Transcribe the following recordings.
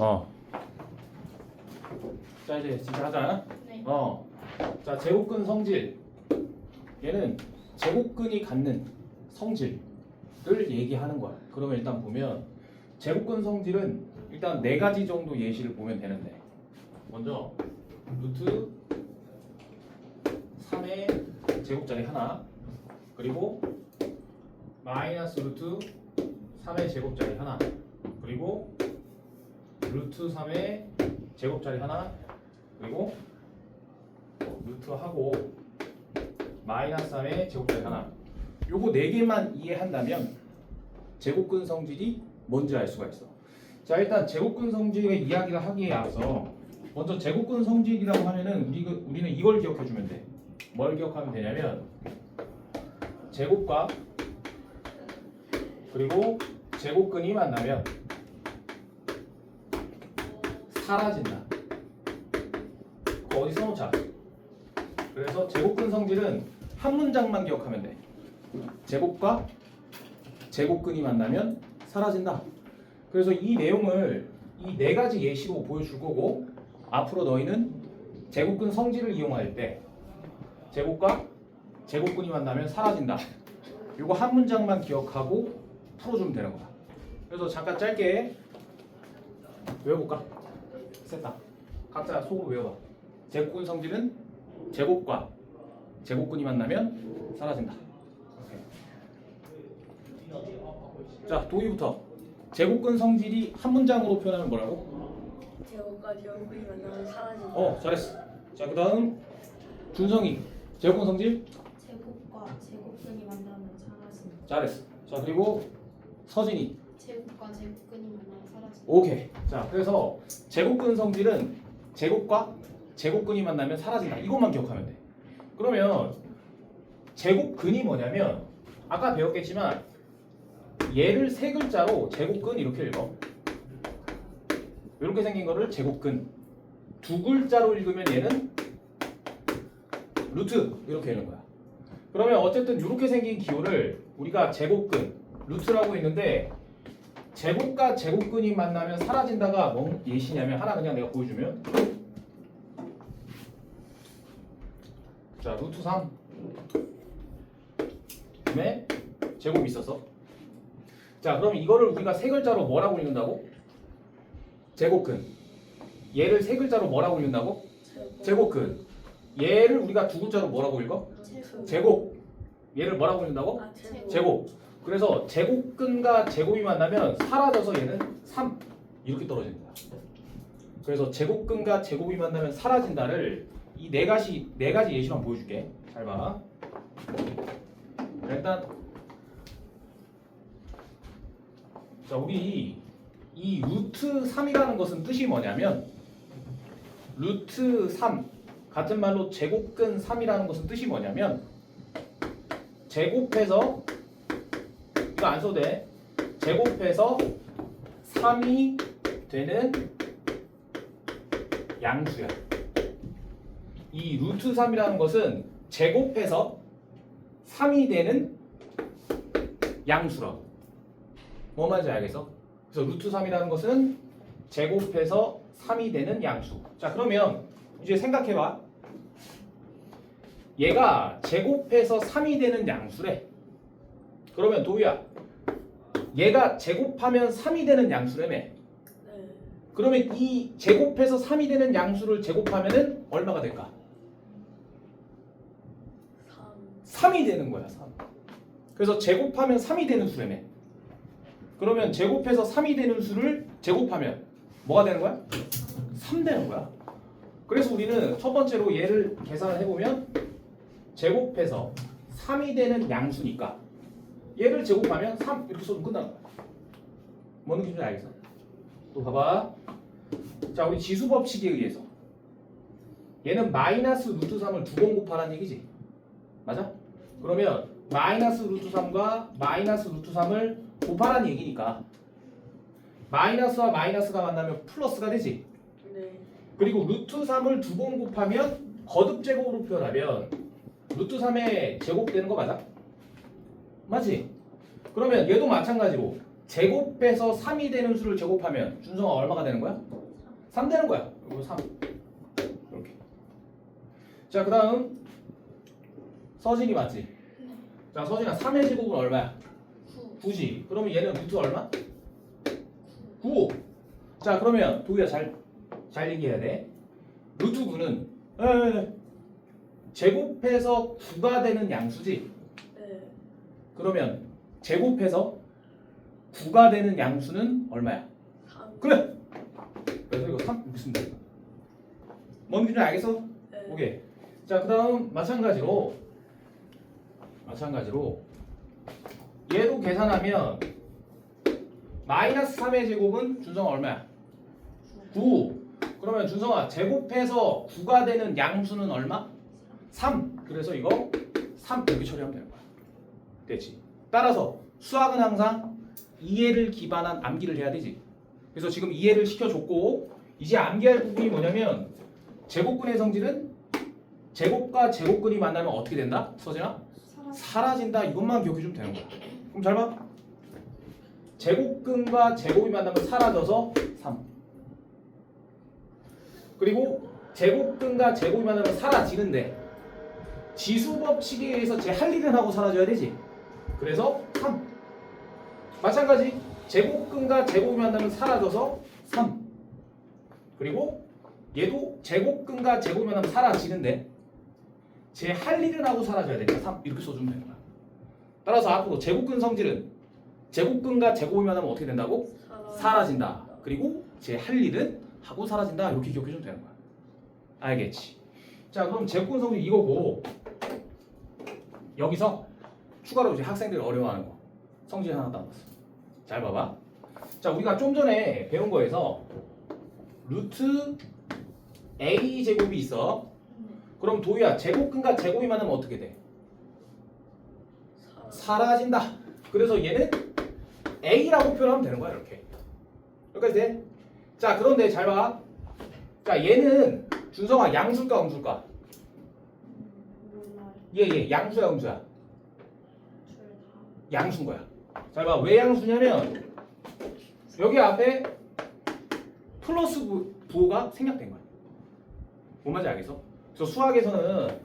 어. 자 이제 진짜 하자. 네. 자 제곱근 성질. 얘는 제곱근이 갖는 성질을 얘기하는 거야. 그러면 일단 보면 제곱근 성질은 일단 4가지 정도 예시를 보면 되는데, 먼저 루트 3의 제곱자리 하나, 그리고 마이너스 루트 3의 제곱자리 하나, 그리고 루트 3의 제곱자리 하나, 그리고 루트하고 마이너스 3의 제곱자리 하나. 요거 4개만 이해한다면 제곱근 성질이 뭔지 알 수가 있어. 자 일단 제곱근 성질의 이야기를 하기에 앞서 먼저 제곱근 성질이라고 하면은 우리는 이걸 기억해 주면 돼. 뭘 기억하면 되냐면 제곱과 그리고 제곱근이 만나면 사라진다. 그거 어디 써놓자. 그래서 제곱근 성질은 한 문장만 기억하면 돼. 제곱과 제곱근이 만나면 사라진다. 그래서 이 내용을 이 4가지 예시로 보여줄 거고, 앞으로 너희는 제곱근 성질을 이용할 때 제곱과 제곱근이 만나면 사라진다. 이거 한 문장만 기억하고 풀어주면 되는 거야. 그래서 잠깐 짧게 외워볼까? 셋다 각자 속으로 외워봐. 제곱근 성질은 제곱과 제곱근이 만나면 사라진다. 오케이. 자 도희부터. 제곱근 성질이 한 문장으로 표현하면 뭐라고? 제곱과 제곱근이 만나면 사라진다. 잘했어. 자 그 다음 준성이. 제곱근 성질? 제곱과 제곱근이 만나면 사라진다. 잘했어. 자 그리고 서진이. 제곱과 제곱근이 만나면 사라진다. 오케이. 자 그래서 제곱근 성질은 제곱과 제곱근이 만나면 사라진다. 이것만 기억하면 돼. 그러면 제곱근이 뭐냐면 아까 배웠겠지만 얘를 3글자로 제곱근 이렇게 읽어. 이렇게 생긴 거를 제곱근. 2글자로 읽으면 얘는 루트 이렇게 읽는 거야. 그러면 어쨌든 이렇게 생긴 기호를 우리가 제곱근, 루트라고 했는데, 제곱과 제곱근이 만나면 사라진다가 뭔 예시냐면, 하나 그냥 내가 보여주면, 자 루트 3 그다음에 제곱이 있어서, 자 그럼 이거를 우리가 3글자로 뭐라고 읽는다고? 제곱근. 얘를 3글자로 뭐라고 읽는다고? 제곱근. 얘를 우리가 2글자로 뭐라고 읽어? 제곱. 얘를 뭐라고 읽는다고? 제곱. 그래서 제곱근과 제곱이 만나면 사라져서 얘는 3 이렇게 떨어지는 거야. 그래서 제곱근과 제곱이 만나면 사라진다를 이 4가지 예시만 보여줄게. 잘 봐. 일단 자 우리 이 루트 3이라는 것은 뜻이 뭐냐면, 루트 3 같은 말로 제곱근 3이라는 것은 뜻이 뭐냐면, 제곱해서, 이거 안 써도 돼, 제곱해서 3이 되는 양수야. 이 루트 3이라는 것은 제곱해서 3이 되는 양수라고. 뭐 말인지 알겠어? 그래서 루트 3이라는 것은 제곱해서 3이 되는 양수. 자 그러면 이제 생각해봐. 얘가 제곱해서 3이 되는 양수래. 그러면 도희야, 얘가 제곱하면 3이 되는 양수라며. 네. 그러면 이 제곱해서 3이 되는 양수를 제곱하면은 얼마가 될까? 3이 되는 거야. 3. 그래서 제곱하면 3이 되는 수라며. 그러면 제곱해서 3이 되는 수를 제곱하면 뭐가 되는 거야? 3 되는 거야. 그래서 우리는 첫 번째로 얘를 계산을 해보면, 제곱해서 3이 되는 양수니까 얘를 제곱하면 3 이렇게 써도 끝나는 거야. 뭔 느낌인지 알겠어? 또 봐봐. 자 우리 지수 법칙에 의해서 얘는 마이너스 루트 3을 2번 곱하라는 얘기지. 맞아? 그러면 마이너스 루트 3과 마이너스 루트 3을 곱하라는 얘기니까 마이너스와 마이너스가 만나면 플러스가 되지. 네. 그리고 루트 3을 2번 곱하면 거듭 제곱으로 표현하면 루트 3의 제곱 되는 거 맞아? 맞지? 그러면 얘도 마찬가지로 제곱해서 3이 되는 수를 제곱하면 준성아 얼마가 되는 거야? 3 되는 거야. 이거 3. 이렇게. 자, 그다음 서진이 맞지? 자, 서진아 3의 제곱은 얼마야? 9지. 그러면 얘는 루트 얼마? 9. 자, 그러면 도희야 잘 얘기해야 돼. 루트 9는 제곱해서 9가 되는 양수지. 네. 그러면 제곱해서 9가 되는 양수는 얼마야? 3. 그래. 그래서 이거 3 이렇게 쓰면 돼. 뭔 기준인지 알겠어? 네. 오케이. 자, 그다음 마찬가지로 얘도 계산하면 마이너스 3의 제곱은 준성아 얼마야? 9. 그러면 준성아 제곱해서 9가 되는 양수는 얼마? 3. 그래서 이거 3 이렇게 처리하면 되는 거야. 됐지? 따라서 수학은 항상 이해를 기반한 암기를 해야 되지. 그래서 지금 이해를 시켜줬고 이제 암기할 부분이 뭐냐면 제곱근의 성질은 제곱과 제곱근이 만나면 어떻게 된다? 서진아? 사라진다. 이것만 기억해주면 되는 거야. 그럼 잘 봐. 제곱근과 제곱이 만나면 사라져서 3. 그리고 제곱근과 제곱이 만나면 사라지는데 지수법칙에 의해서 제 할 일은 하고 사라져야 되지. 그래서 3. 마찬가지 제곱근과 제곱이 만나면 사라져서 3. 그리고 얘도 제곱근과 제곱이 만나면 사라지는데 제 할 일은 하고 사라져야 되니까 3 이렇게 써주면 되는 거야. 따라서 앞으로 제곱근 성질은 제곱근과 제곱이 만나면 어떻게 된다고? 사라진다. 그리고 제 할 일은 하고 사라진다. 이렇게 기억해주면 되는 거야. 알겠지? 자, 그럼 제곱근 성질 이거고 여기서 추가로 이제 학생들이 어려워하는 거 성질 하나 따봤어. 잘 봐봐. 자, 우리가 좀 전에 배운 거에서 루트 a 제곱이 있어. 그럼 도희야 제곱근과 제곱이 만나면 어떻게 돼? 사라진다. 그래서 얘는 a라고 표현하면 되는 거야. 이렇게. 여기까지 돼? 자, 그런데 잘 봐. 자, 얘는 준성아 양수일까 음수일까? 몰라요. 얘 양수야 음수야? 둘 다. 양수인 거야. 잘 봐. 왜 양수냐면 여기 앞에 플러스 부호가 생략된 거야. 뭔 말인지 알겠어? 그래서 수학에서는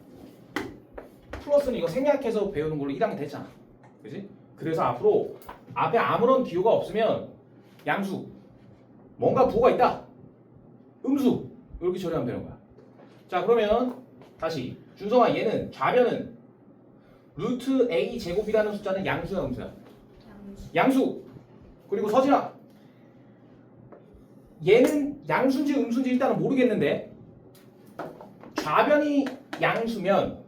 플러스는 이거 생략해서 배우는 걸로 1학년 됐잖아. 그지? 그래서 앞으로 앞에 아무런 기호가 없으면 양수 뭔가 부호가 있다. 음수 이렇게 처리하면 되는 거야. 자, 그러면 다시 준성아 얘는 좌변은 루트 a 제곱이라는 숫자는 양수야 음수야? 양수. 그리고 서진아 얘는 양수인지 음수인지 일단은 모르겠는데 좌변이 양수면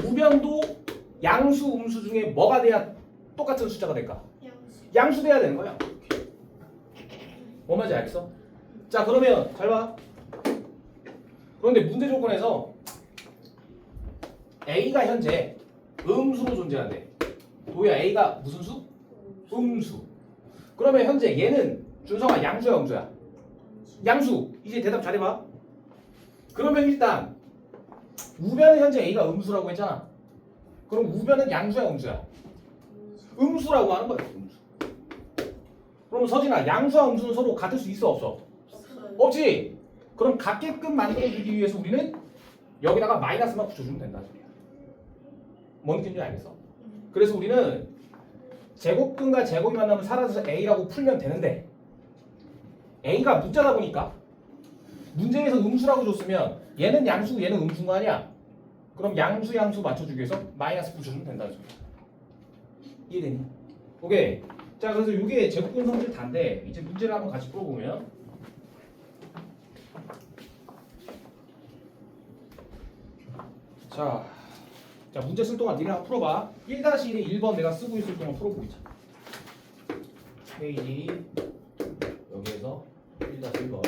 우변도 양수 음수 중에 뭐가 돼야 똑같은 숫자가 될까? 양수 돼야 되는 거야. 뭔 말인지 알겠어? 자, 그러면 잘 봐. 그런데 문제 조건에서 a가 현재 음수로 존재한대. 도희야 a가 무슨 수? 음수. 그러면 현재 얘는 준성아 양수야 음수야? 양수. 이제 대답 잘해봐. 그러면 일단 우변은 현재 a가 음수라고 했잖아. 그럼 우변은 양수야 음수야? 음수라고 하는 거야. 음수. 그럼 서진아 양수와 음수는 서로 같을 수 있어 없어? 없지. 그럼 같게끔 만들어주기 위해서 우리는 여기다가 마이너스만 붙여주면 된다 소리야. 뭔 느낌인지 알겠어? 그래서 우리는 제곱근과 제곱이 만나면 사라져서 a라고 풀면 되는데 a가 문자다 보니까 문제에서 음수라고 줬으면 얘는 양수고 얘는 음수인 거 아니야? 그럼 양수 맞춰주기 위해서 마이너스 붙여주면 된다는 소리야. 이해되니? 오케이. 자, 그래서 이게 제곱근 성질 다인데 이제 문제를 한번 같이 풀어보면 자, 문제 쓸 동안 니네 한번 풀어봐. 1-1에 1번 내가 쓰고 있을 동안 풀어보고 있자. 페이지 여기에서 1-1번.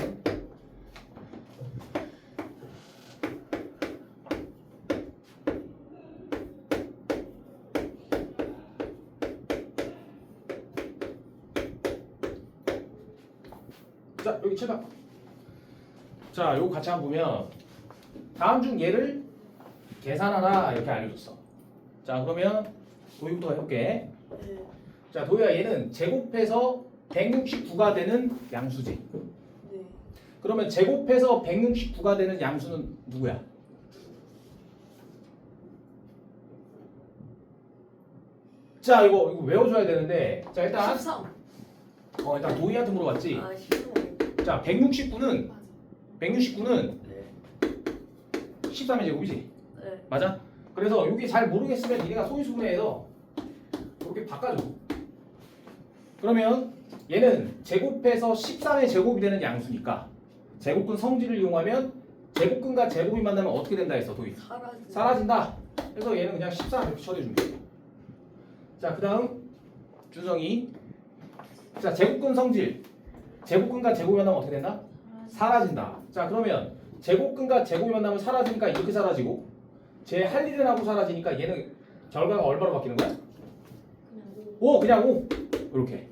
자, 여기 7번. 자, 요거 같이 한번 보면 다음 중 얘를 계산하라 이렇게 알려줬어. 자, 그러면 도희부터 해볼게. 네. 자 도희야 얘는 제곱해서 169가 되는 양수지. 네. 그러면 제곱해서 169가 되는 양수는 누구야? 자 이거 외워줘야 되는데 자 일단 13. 일단 도희한테 물어봤지. 아 13. 자 169는 네. 13의 제곱이지. 네. 맞아? 그래서 여기 잘 모르겠으면 니네가 소인수분해해서 이렇게 바꿔줘. 그러면 얘는 제곱해서 13의 제곱이 되는 양수니까 제곱근 성질을 이용하면 제곱근과 제곱이 만나면 어떻게 된다 했어 도희? 사라진다. 그래서 얘는 그냥 13 이렇게 처리해주면 돼. 자, 그 다음 준성이 자 제곱근 성질 제곱근과 제곱이 만나면 어떻게 된다? 사라진다. 자 그러면 제곱근과 제곱이 만나면 사라지니까 이렇게 사라지고 제 할 일은 하고 사라지니까 얘는 결과가 얼마로 바뀌는 거야? 그냥 5 이렇게.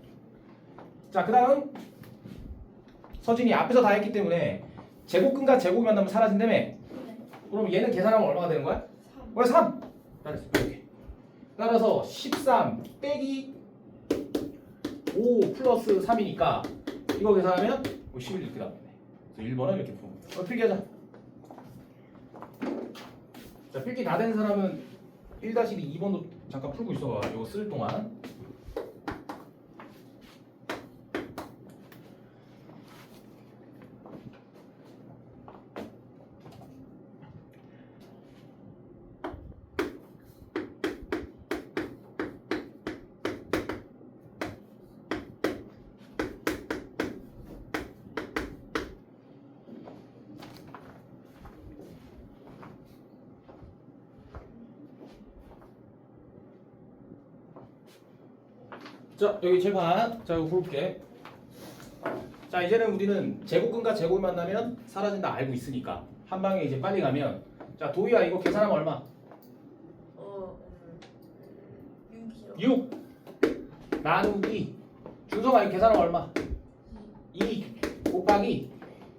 자 그 다음 서진이 앞에서 다 했기 때문에 제곱근과 제곱이 만나면 사라진다며. 그럼 얘는 계산하면 얼마가 되는 거야? 3. 잘했어. 이렇게. 따라서 13 빼기 5 플러스 3이니까 이거 계산하면 11 이렇게 나오네. 그래서 1번은 이렇게 푸는 거야. 필기하자. 자 필기 다 된 사람은 1-2번도 잠깐 풀고 있어봐. 이거 쓸 동안. 자 여기 칠판. 자 이거 볼게. 자 이제는 우리는 제곱근과 제곱이 만나면 사라진다 알고 있으니까 한 방에 이제 빨리 가면 자 도희야 이거 계산하면 얼마? 6이요. 6 나누기 준성아 이거 계산하면 얼마? 2 곱하기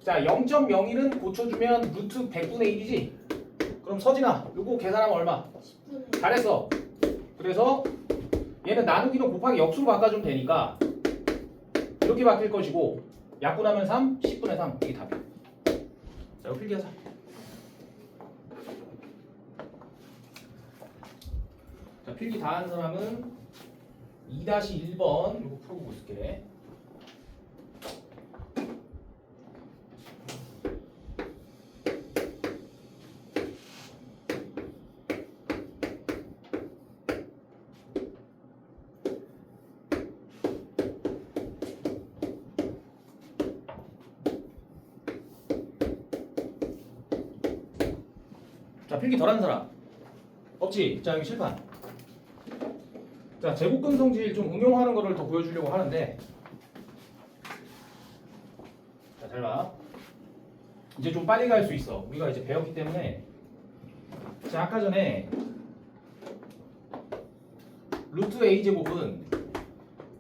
자 0.01은 고쳐주면 루트 100분의 1이지? 그럼 서진아 요거 계산하면 얼마? 10분의 잘했어. 그래서 얘는 나누기는 곱하기 역수로 바꿔주면 되니까 이렇게 바뀔 것이고 약분하면 3, 10분의 3 이게 답이야. 자 이거 필기하자. 자 필기 다 한 사람은 2-1번 이거 풀어보고 있을게. 자 필기 덜 한 사람 없지? 자 여기 칠판. 자 제곱근 성질 좀 응용하는 거를 더 보여주려고 하는데 자 잘 봐. 이제 좀 빨리 갈 수 있어. 우리가 이제 배웠기 때문에. 자 아까 전에 루트 a 제곱은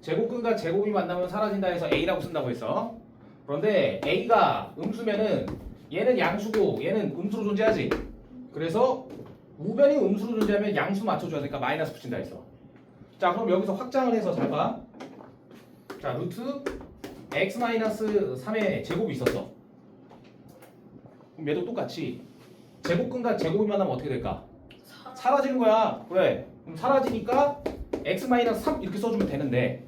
제곱근과 제곱이 만나면 사라진다 해서 a라고 쓴다고 했어. 그런데 a가 음수면은 얘는 양수고 얘는 음수로 존재하지. 그래서 우변이 음수로 존재하면 양수 맞춰줘야 되니까 마이너스 붙인다 했어. 자 그럼 여기서 확장을 해서 잘 봐. 자 루트 x-3의 제곱이 있었어. 그럼 얘도 똑같이 제곱근과 제곱이 만나면 어떻게 될까? 사라지는 거야. 그래. 그럼 사라지니까 x-3 이렇게 써주면 되는데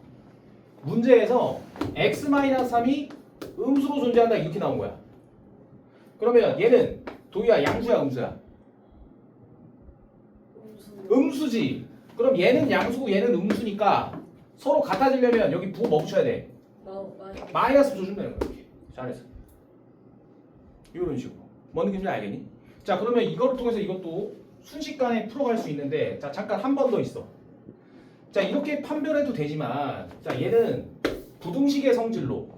문제에서 x-3이 음수로 존재한다 이렇게 나온 거야. 그러면 얘는 도희야 양수야 음수야? 음수지. 그럼 얘는 양수고 얘는 음수니까 서로 같아지려면 여기 부호 뭐 붙여야 돼? 마이너스 붙여주면 되는 거야. 이렇게. 잘했어. 이런 식으로. 뭔 느낌인지 알겠니? 자 그러면 이거를 통해서 이것도 순식간에 풀어갈 수 있는데 자 잠깐 한 번 더 있어. 자 이렇게 판별해도 되지만 자 얘는 부등식의 성질로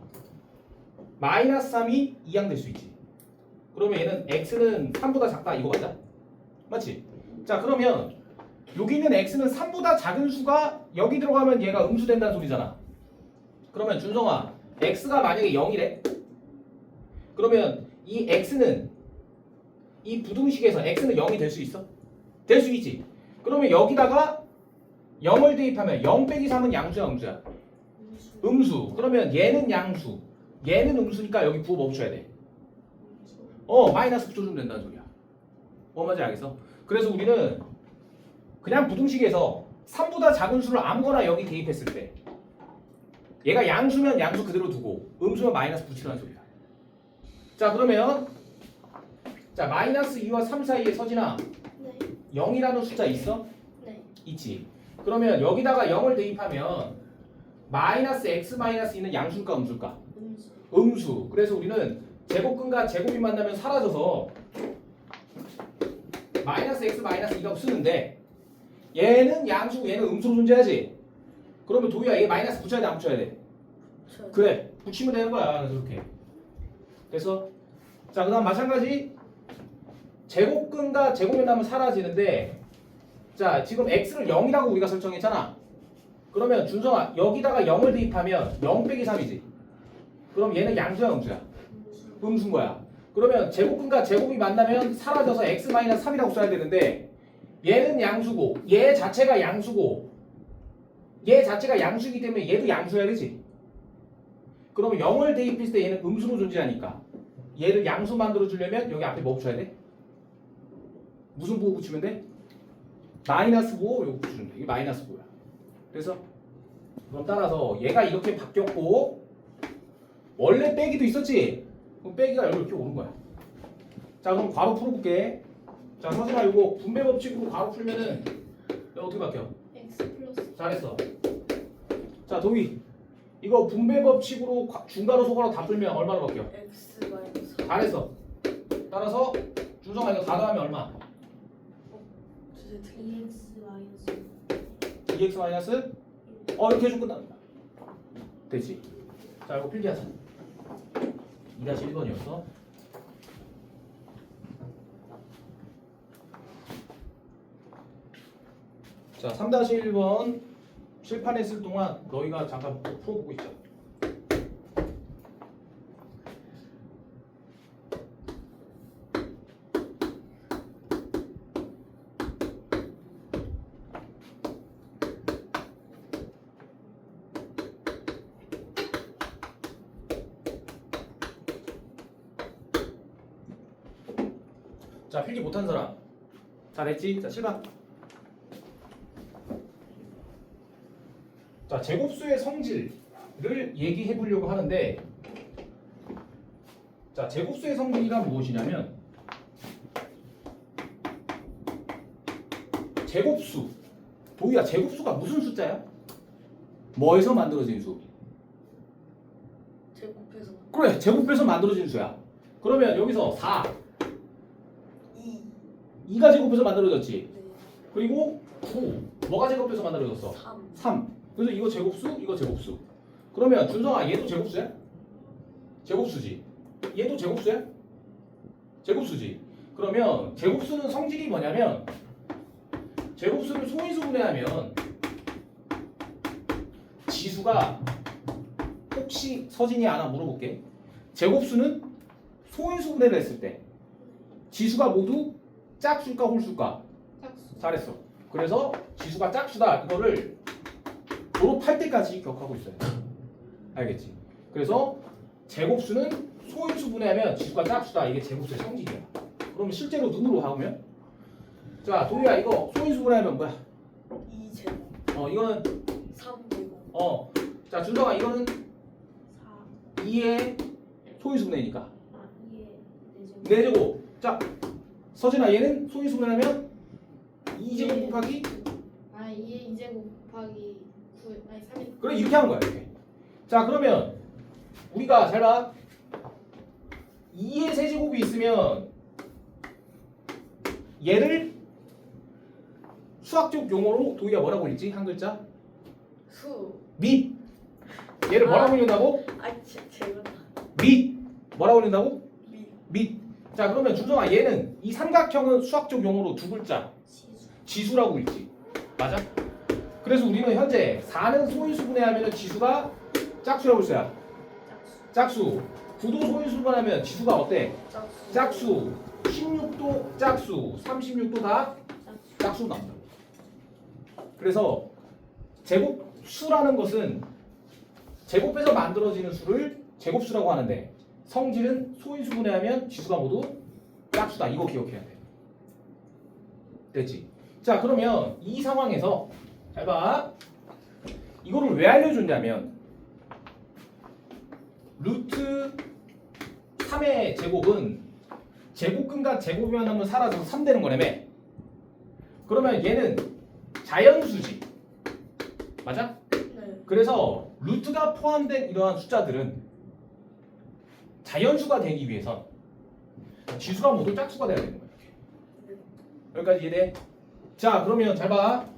마이너스 3이 이항될 수 있지. 그러면 얘는 x는 3보다 작다 이거 맞아? 맞지? 자 그러면 여기 있는 x는 3보다 작은 수가 여기 들어가면 얘가 음수된다는 소리잖아. 그러면 준성아 x가 만약에 0이래? 그러면 이 x는 이 부등식에서 x는 0이 될 수 있어? 될 수 있지. 그러면 여기다가 0을 대입하면 0 빼기 3은 양수야 음수야? 음수. 음수. 그러면 얘는 양수, 얘는 음수니까 여기 부호 뭐 붙여야 돼? 음수. 마이너스 붙여주면 된다는 소리야. 뭔 말인지 알겠어? 그래서 우리는 그냥 부등식에서 3보다 작은 수를 아무거나 여기 대입했을 때 얘가 양수면 양수 그대로 두고 음수면 마이너스 붙이라는 소리야. 자 그러면 자 마이너스 2와 3 사이에 서진아 네. 0이라는 숫자 있어? 네. 있지. 그러면 여기다가 0을 대입하면 마이너스 x 마이너스 2는 양수일까 음수일까? 음수. 음수. 그래서 우리는 제곱근과 제곱이 만나면 사라져서 마이너스 x 마이너스 2가 쓰는데 얘는 양수고 얘는 음수로 존재하지. 그러면 도희야 얘 마이너스 붙여야 돼 안 붙여야 돼? 저 그래 붙이면 되는 거야. 그래서 이렇게. 그래서 자 그다음 마찬가지 제곱근과 제곱이 나면 사라지는데 자 지금 x를 0이라고 우리가 설정했잖아. 그러면 준성아 여기다가 0을 대입하면 0 빼기 3이지. 그럼 얘는 양수야 음수야? 음수. 음수인 거야. 그러면 제곱근과 제곱이 만나면 사라져서 x 마이너스 3이라고 써야 되는데 얘는 양수고 얘 자체가 양수고 얘 자체가 양수이기 때문에 얘도 양수여야 되지. 그러면 0을 대입했을 때 얘는 음수로 존재하니까 얘를 양수 만들어 주려면 여기 앞에 뭐 붙여야 돼? 무슨 부호 붙이면 돼? 마이너스 부호 이거 붙이면 돼. 이게 마이너스 부호야. 그래서 그럼 따라서 얘가 이렇게 바뀌었고 원래 빼기도 있었지? 그럼 빼기가 여기 이렇게 오는 거야. 자 그럼 괄호 풀어볼게. 자 서진아 이거 분배 법칙으로 괄호 풀면은 이거 어떻게 바뀌어? x 플러스. 잘했어. 자 도희 이거 분배 법칙으로 중괄호 소괄호 다 풀면 얼마로 바뀌어? X 마이너스 잘했어. 따라서 준성아 이거 다 더하면 얼마? 주제 틀린 2x 마이너스. 2x 마이너스 이렇게 해주면 끝납니다. 됐지? 자 이거 필기하자. 2-1번이었어. 자 3-1번 칠판에 쓸 동안 너희가 잠깐 풀어보고 있자. 자 필기 못한 사람 잘했지? 자 7번. 자 제곱수의 성질을 얘기해 보려고 하는데 자 제곱수의 성질이란 무엇이냐면 제곱수 도희야 제곱수가 무슨 숫자야? 뭐에서 만들어진 수? 제곱해서 그래 제곱해서 만들어진 수야. 그러면 여기서 4 2 2가 제곱해서 만들어졌지. 네 그리고 9 뭐가 제곱해서 만들어졌어? 3 3. 그래서 이거 제곱수, 이거 제곱수. 그러면 준성아 얘도 제곱수야? 제곱수지. 얘도 제곱수야? 제곱수지. 그러면 제곱수는 성질이 뭐냐면 제곱수를 소인수분해하면 지수가 혹시 서진이 하나 물어볼게. 제곱수는 소인수분해를 했을 때 지수가 모두 짝수일까 홀수일까? 짝수. 잘했어. 그래서 지수가 짝수다 이거를 졸업할 때까지 기억하고 있어요. 알겠지? 그래서 제곱수는 소인수 분해하면 지수가 짝수다. 이게 제곱수의 성질이야. 그러면 실제로 눈으로 하면 자 도희야 이거 소인수 분해하면 뭐야? 2 제곱 이거는 3 제곱 자 준성아 이거는 4. 2의 소인수 분해니까 아, 2에 4제곱. 4제곱. 자 서진아 얘는 소인수 분해하면 2제곱 곱하기 아, 2에 2제곱 곱하기 9. 아니 3에. 그래 이렇게 하는 거야 이렇게. 자 그러면 우리가 잘 봐. 2의 세제곱이 있으면 얘를 수학적 용어로 도희가 뭐라고 읽지? 한 글자? 수 밑. 얘를 뭐라고 읽는다고? 제가 밑. 뭐라고 읽는다고? 미 밑. 자 그러면 준성아 얘는 이 삼각형은 수학적 용어로 두 글자 지수. 지수라고 읽지. 맞아? 그래서 우리는 현재 4는 소인수분해하면 지수가 짝수라고 써야. 짝수. 짝수. 9도 소인수분하면 지수가 어때? 짝수 짝수. 16도 짝수. 36도 다 짝수. 짝수 나온다. 그래서 제곱수라는 것은 제곱해서 만들어지는 수를 제곱수라고 하는데 성질은 소인수분해하면 지수가 모두 짝수다. 이거 기억해야 돼. 됐지? 자, 그러면 이 상황에서 잘 봐. 이거를 왜 알려줬냐면 루트 3의 제곱은 제곱근과 제곱이만 하면 사라져서 3 되는 거라며. 그러면 얘는 자연수지. 맞아? 네. 그래서 루트가 포함된 이러한 숫자들은 자연수가 되기 위해선 지수가 모두 짝수가 돼야 되는 거야. 여기까지 이해돼? 자, 그러면 잘 봐.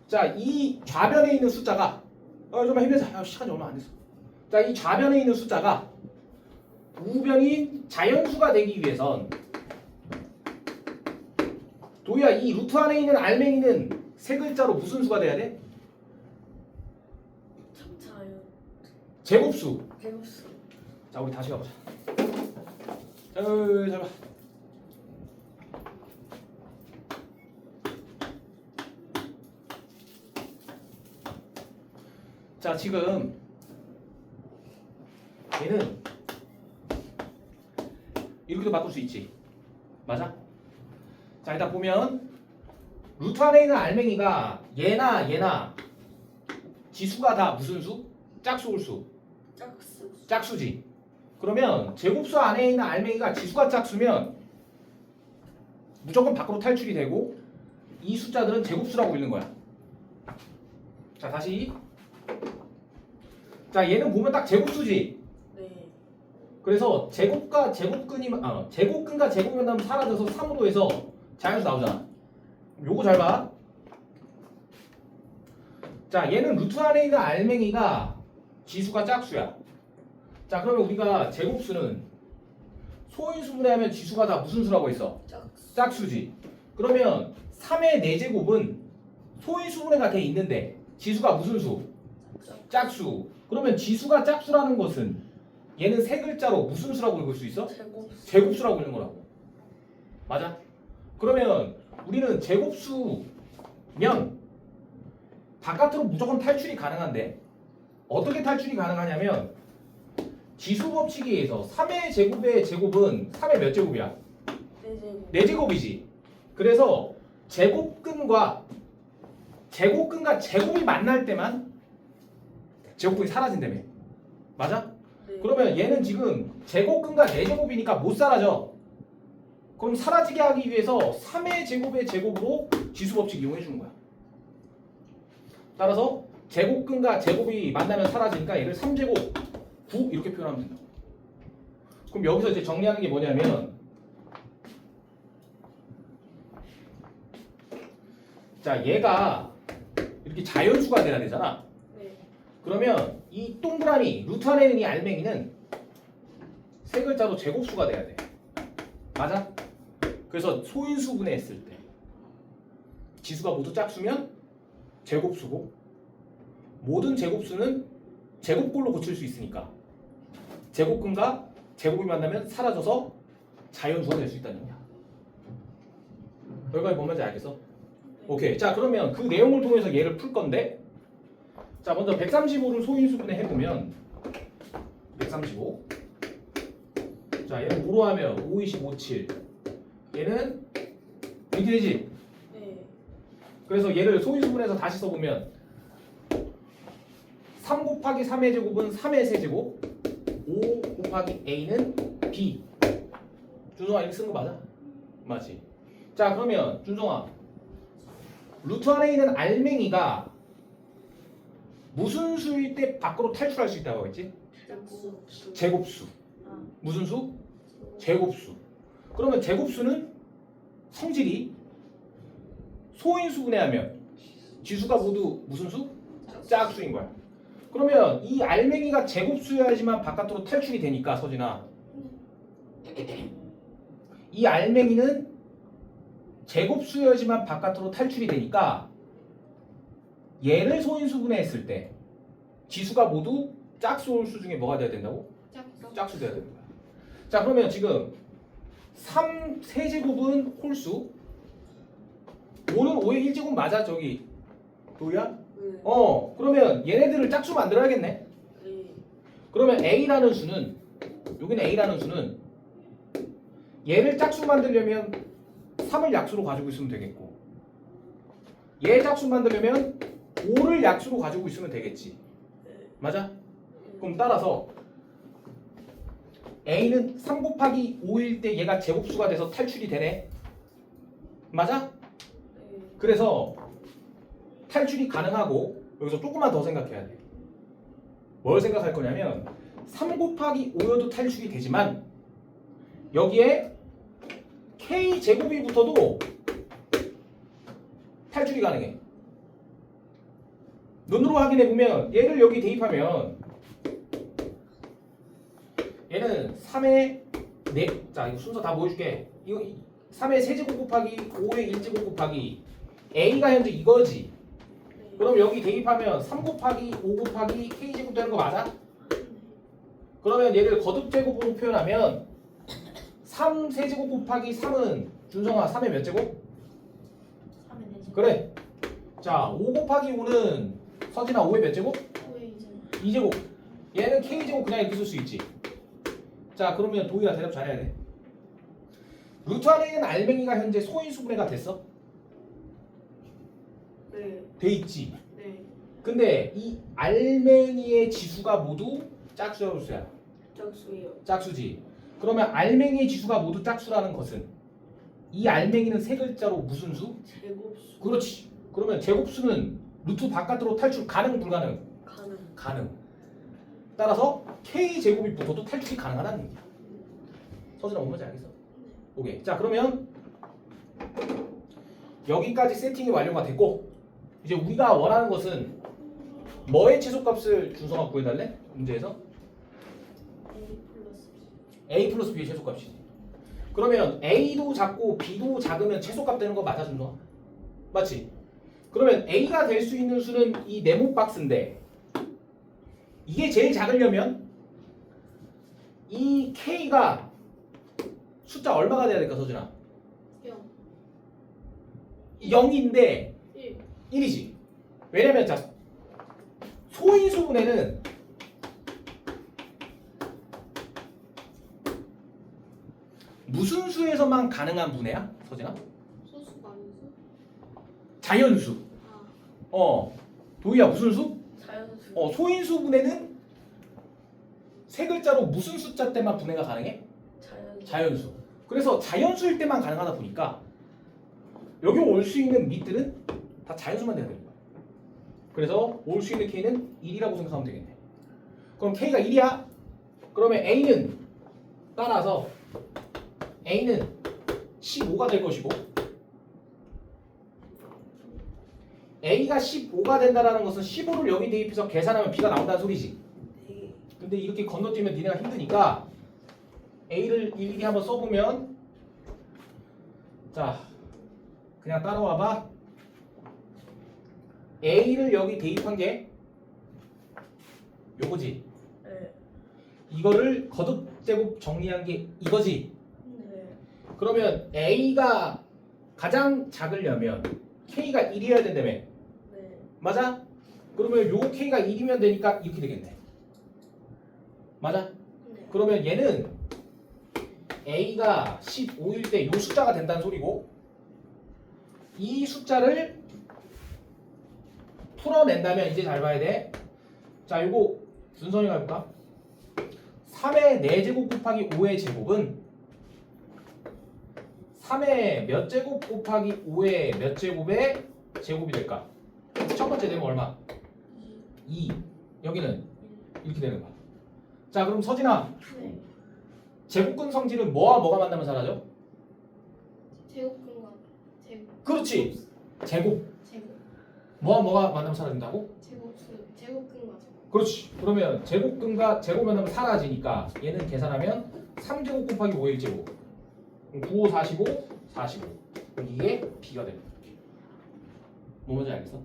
자, 이 좌변에 있는 숫자가 좀만 힘내자. 시간이 얼마 안 됐어. 자, 이 좌변에 있는 숫자가 우변인 자연수가 되기 위해선 도희야, 이 루트 안에 있는 알맹이는 세 글자로 무슨 수가 돼야 돼? 자연. 제곱수. 제곱수. 자, 우리 다시 가보자. 잘 봐. 자, 지금 얘는 이렇게도 바꿀 수 있지. 맞아? 자, 일단 보면 루트 안에 있는 알맹이가 얘나 지수가 다 무슨 수? 짝수, 홀수? 짝수. 짝수지. 그러면 제곱수 안에 있는 알맹이가 지수가 짝수면 무조건 밖으로 탈출이 되고 이 숫자들은 제곱수라고 읽는 거야. 자, 다시. 자, 얘는 보면 딱 제곱수지. 네. 그래서 제곱과 제곱근이 제곱근과 제곱면 하면 사라져서 3으로 해서 자연수 나오잖아. 요거 잘 봐. 자, 얘는 루트 안에 있는 알맹이가 지수가 짝수야. 자, 그러면 우리가 제곱수는 소인수분해하면 지수가 다 무슨 수라고 했어? 짝수. 짝수지. 그러면 3의 4제곱은 소인수분해가 돼 있는데 지수가 무슨 수? 짝수. 그러면 지수가 짝수라는 것은 얘는 세 글자로 무슨 수라고 읽을 수 있어? 제곱수. 제곱수라고 읽는 거라고. 맞아? 그러면 우리는 제곱수면 바깥으로 무조건 탈출이 가능한데 어떻게 탈출이 가능하냐면 지수 법칙에 의해서 3의 제곱의 제곱은 3의 몇 제곱이야? 네 4제곱. 제곱이지. 그래서 제곱근과 제곱이 만날 때만 제곱근이 사라진다며. 맞아? 네. 그러면 얘는 지금 제곱근과 4제곱이니까 못 사라져. 그럼 사라지게 하기 위해서 3의 제곱의 제곱으로 지수 법칙 이용해 주는 거야. 따라서 제곱근과 제곱이 만나면 사라지니까 얘를 3제곱 9 이렇게 표현하면 된다. 그럼 여기서 이제 정리하는 게 뭐냐면 자, 얘가 이렇게 자연수가 돼야 되잖아. 네. 그러면 이 동그라미 루트 안에 있는 이 알맹이는 세 글자로 제곱수가 돼야 돼. 맞아? 그래서 소인수분해했을 때 지수가 모두 짝수면 제곱수고 모든 제곱수는 제곱꼴로 고칠 수 있으니까 제곱근과 제곱이 만나면 사라져서 자연수가 될 수 있다는 얘기야. 여기까지 뭔 말인지 알겠어? 오케이. 자, 그러면 그 내용을 통해서 얘를 풀 건데 자, 먼저 135를 소인수분해 해보면 135 자, 얘는 5로 하면 5, 25, 7 얘는 이렇게 되지? 네. 그래서 얘를 소인수분해서 다시 써보면 3 곱하기 3의 제곱은 3의 세제곱 5 곱하기 a는 b 준성아 이렇게 쓴 거 맞아? 맞지? 자, 그러면 준성아 루트 안에 있는 알맹이가 무슨 수일 때 밖으로 탈출할 수 있다고 했지? 짝수. 제곱수. 아. 무슨 수? 제곱수. 그러면 제곱수는 성질이 소인수분해하면 지수가 모두 무슨 수? 짝수인 거야. 그러면 이 알맹이가 제곱수여야지만 바깥으로 탈출이 되니까 서진아 이 알맹이는 제곱수여야지만 바깥으로 탈출이 되니까 얘를 소인수분해했을 때 지수가 모두 짝수 홀수 중에 뭐가 돼야 된다고? 짝수 돼야 되는 거야. 자, 그러면 지금 3 세제곱은 홀수 5는 5의 1제곱 맞아 저기 도희야? 네. 그러면 얘네들을 짝수 만들어야겠네. 네. 그러면 A라는 수는 여기는 A라는 수는 얘를 짝수 만들려면 3을 약수로 가지고 있으면 되겠고 얘 짝수 만들려면 5를 약수로 가지고 있으면 되겠지. 맞아? 그럼 따라서 A는 3 곱하기 5일 때 얘가 제곱수가 돼서 탈출이 되네. 맞아? 네. 그래서 탈출이 가능하고 여기서 조금만 더 생각해야 돼. 뭘 생각할 거냐면 3 곱하기 5여도 탈출이 되지만 여기에 K제곱이 붙어도 탈출이 가능해. 눈으로 확인해보면 얘를 여기 대입하면 얘는 3의 4, 자 이거 순서 다 보여줄게. 이거 3의 세제곱 곱하기 5의 1제곱 곱하기 A가 현재 이거지. 네. 그럼 여기 대입하면 3 곱하기 5 곱하기 K제곱 되는 거 맞아? 그러면 얘를 거듭제곱으로 표현하면 3 세제곱 곱하기 3은 준성아 3의 몇 제곱? 3의 4제곱. 그래. 자 5 곱하기 5는 서진아 5의 몇 제곱? 5의 2제곱. 2제곱. 얘는 K제곱 그냥 이렇게 쓸 수 있지. 자 그러면 도희가 대답 잘해야 돼. 루트 안에 있는 알맹이가 현재 소인수분해가 됐어? 네. 돼 있지. 네. 근데 이 알맹이의 지수가 모두 짝수야 홀수야? 짝수예요. 짝수지. 그러면 알맹이의 지수가 모두 짝수라는 것은 이 알맹이는 세 글자로 무슨 수? 제곱수. 그렇지. 그러면 제곱수는 루트 바깥으로 탈출 가능 불가능? 가능. 가능. 따라서 K제곱이 붙어도 탈출이 가능하다는 얘기야. 서준아 뭔 말인지 알겠어? 오케이. 자 그러면 여기까지 세팅이 완료가 됐고 이제 우리가 원하는 것은 뭐의 최소값을 준성아 구해달래? 문제에서? A 플러스 B. A 플러스 B의 최소값이지. 그러면 A도 작고 B도 작으면 최소값 되는 거 맞아 준성아? 맞지? 그러면 A가 될 수 있는 수는 이 네모 박스인데 이게 제일 작으려면 이 K가 숫자 얼마가 돼야 될까 서준아? 0. 0인데 1. 1이지. 왜냐면 자 소인수분해는 무슨 수에서만 가능한 분해야? 서진아? 소수 마이너스? 자연수. 아. 도희야 무슨 수? 자연수. 소인수 분해는 세 글자로 무슨 숫자 때만 분해가 가능해? 자연수. 자연수. 그래서 자연수일 때만 가능하다 보니까 여기 올 수 있는 밑들은 다 자연수만 돼야 되는 거야. 그래서 올 수 있는 K는 1이라고 생각하면 되겠네. 그럼 K가 1이야? 그러면 A는 따라서 A는 15가 될 것이고 A가 15가 된다는 것은 15를 여기 대입해서 계산하면 B가 나온다는 소리지. 네. 근데 이렇게 건너뛰면 니네가 힘드니까 A를 일일이 한번 써보면 자 그냥 따라와봐. A를 여기 대입한 게 요거지. 네. 이거를 거듭제곱 정리한 게 이거지. 네. 그러면 A가 가장 작으려면 K가 1이어야 된다며. 네. 맞아? 그러면 요 K가 1이면 되니까 이렇게 되겠네. 맞아? 네. 그러면 얘는 A가 15일 때 요 숫자가 된다는 소리고 이 숫자를 풀어낸다면 이제 잘 봐야 돼. 자 요거 준선이가 해볼까? 3의 4제곱 곱하기 5의 제곱은 3의 몇 제곱 곱하기 5의 몇 제곱의 제곱이 될까? 첫 번째 되면 얼마? 2. 여기는 이렇게 되는 거야. 자 그럼 서진아 네. 제곱근 성질은 뭐와 뭐가 만나면 사라져? 제곱근과 제곱. 그렇지. 제곱. 제곱. 뭐와 뭐가 만나면 사라진다고? 제곱수. 제곱근과 제곱. 그렇지. 그러면 제곱근과 제곱 만나면 사라지니까 얘는 계산하면 3제곱 곱하기 5의 1제곱. 9, 5, 45, 45. 그럼 이게 B가 되는 거야. 뭐 뭔지 알겠어?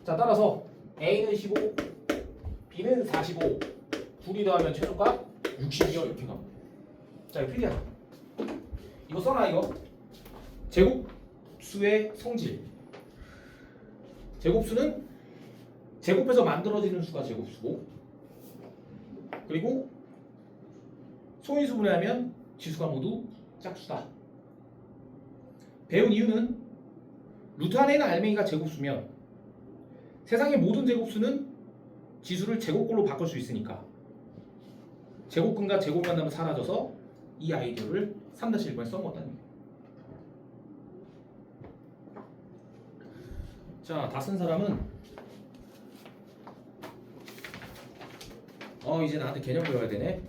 자 따라서 A는 15, B는 45. 둘이 더하면 최소값 60이요. 이렇게 가면 돼. 자 이거 필기하자. 이거 써놔 이거. 제곱 제곱수의 성질. 제곱수는 제곱해서 만들어지는 수가 제곱수고, 그리고 소인수분해하면 지수가 모두 짝수다. 배운 이유는 루트 안에 있는 알맹이가 제곱수면 세상의 모든 제곱수는 지수를 제곱꼴로 바꿀 수 있으니까 제곱근과 제곱 만나면 사라져서 이 아이디어를 3-1번에 써먹었다는 얘기예요. 자, 다 쓴 사람은 이제 나한테 개념 배워야 되네.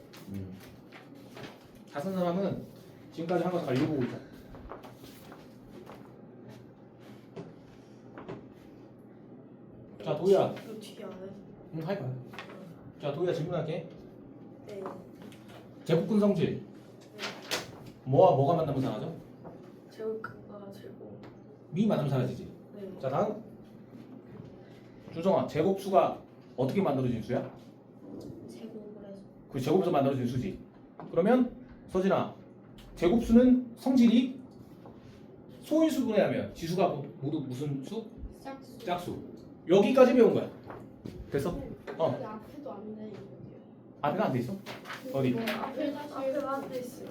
다 쓴 사람은 지금까지 한 거 다 읽어보고 있다. 자, 도희야. 이거 뒤에 안 해? 할 거야. 자, 도희야 질문할게. 네. 제곱근 성질. 뭐와 뭐가 만나면 사라져? 제곱근과 제곱. 미 만나면 사라지지. 네. 자, 다음. 준성아, 제곱수가 어떻게 만들어진 수야? 제곱을 해서 그 제곱에서 만들어진 수지. 그러면 서진아, 제곱수는 성질이 소인수분해하면 지수가 모두 무슨 수? 짝수. 짝수. 여기까지 배운 거야. 됐어? 어. 여기 앞에도 안 돼 있는데요. 앞에가 안 돼 있어? 어디? 뭐 앞에 앞에가 안 돼 있어요.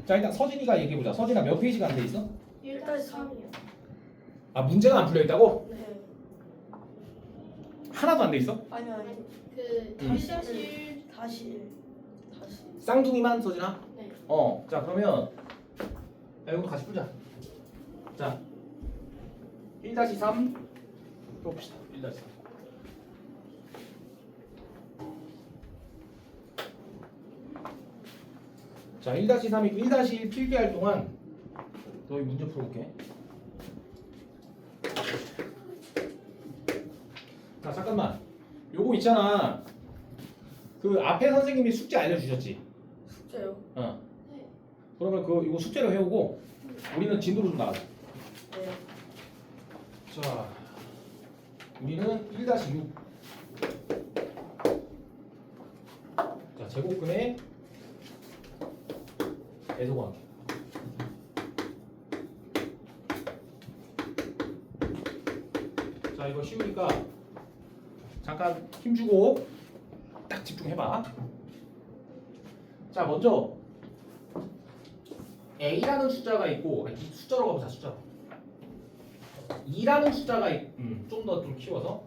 자, 일단 서진이가 얘기해 보자. 서진아, 몇 페이지가 안 돼 있어? 1-3이요. 아, 문제가 안 풀려 있다고? 네. 하나도 안 돼 있어? 아니 아니. 그 1-1. 다시. 쌍둥이만 서진아? 네. 자, 그러면 이것도 같이 풀자. 자, 1-3 봅시다. 1-3. 자, 1-3이 1-1 필기할 동안 너희 문제 풀어볼게. 자, 잠깐만. 요거 있잖아. 그 앞에 선생님이 숙제 알려주셨지? 숙제요. 네. 그러면 이거 숙제로 해오고 우리는 진도로 좀 나가자. 네. 자, 우리는 1-6. 자, 제곱근의 대소관계. 자, 이거 쉬우니까 잠깐 힘주고 딱 집중해봐. 자, 먼저 A라는 숫자가 있고, 이 숫자로 가보자. 숫자 2라는 숫자가 좀 더 좀 키워서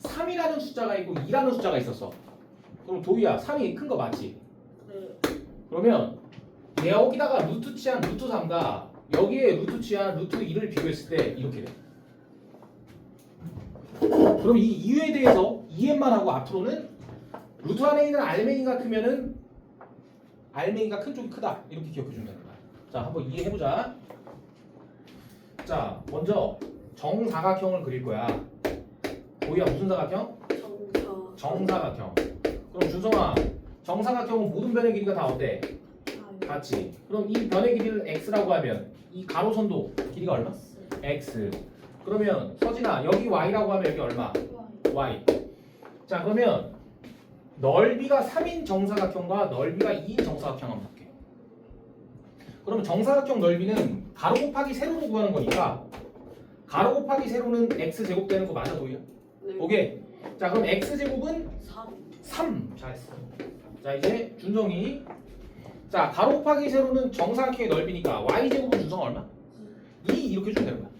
3이라는 숫자가 있고 2라는 숫자가 있었어. 그럼 도희야, 3이 큰 거 맞지? 네. 그러면 여기다가 루트 치한 루트 3과 여기에 루트 치한 루트 2를 비교했을 때 이렇게 돼. 그럼 이 이유에 대해서 이해만 하고 앞으로는 루트 안에 있는 알맹이가 크면은 알맹이가 큰 쪽이 크다, 이렇게 기억해 준다는 거야. 자, 한번 이해해보자. 자, 먼저 정사각형을 그릴 거야. 도희야, 무슨 사각형? 정사. 정사각형. 그럼 준성아, 정사각형은 모든 변의 길이가 다 어때? 같이. 그럼 이 변의 길이를 x라고 하면 이 가로선도 길이가 얼마? x. 그러면 서진아, 여기 y라고 하면 여기 얼마? y. 자, 그러면 넓이가 3인 정사각형과 넓이가 2인 정사각형 한번 볼게. 그러면 정사각형 넓이는 가로 곱하기 세로로 구하는 거니까 가로 곱하기 세로는 x제곱 되는 거 맞아, 도희야? 네. 오케이. 자, 그럼 x제곱은 3. 3. 잘했어. 자, 이제 준성이, 자, 가로 곱하기 세로는 정사각형의 넓이니까 y제곱은 준성 얼마? 2 이렇게 주면 되는 거야.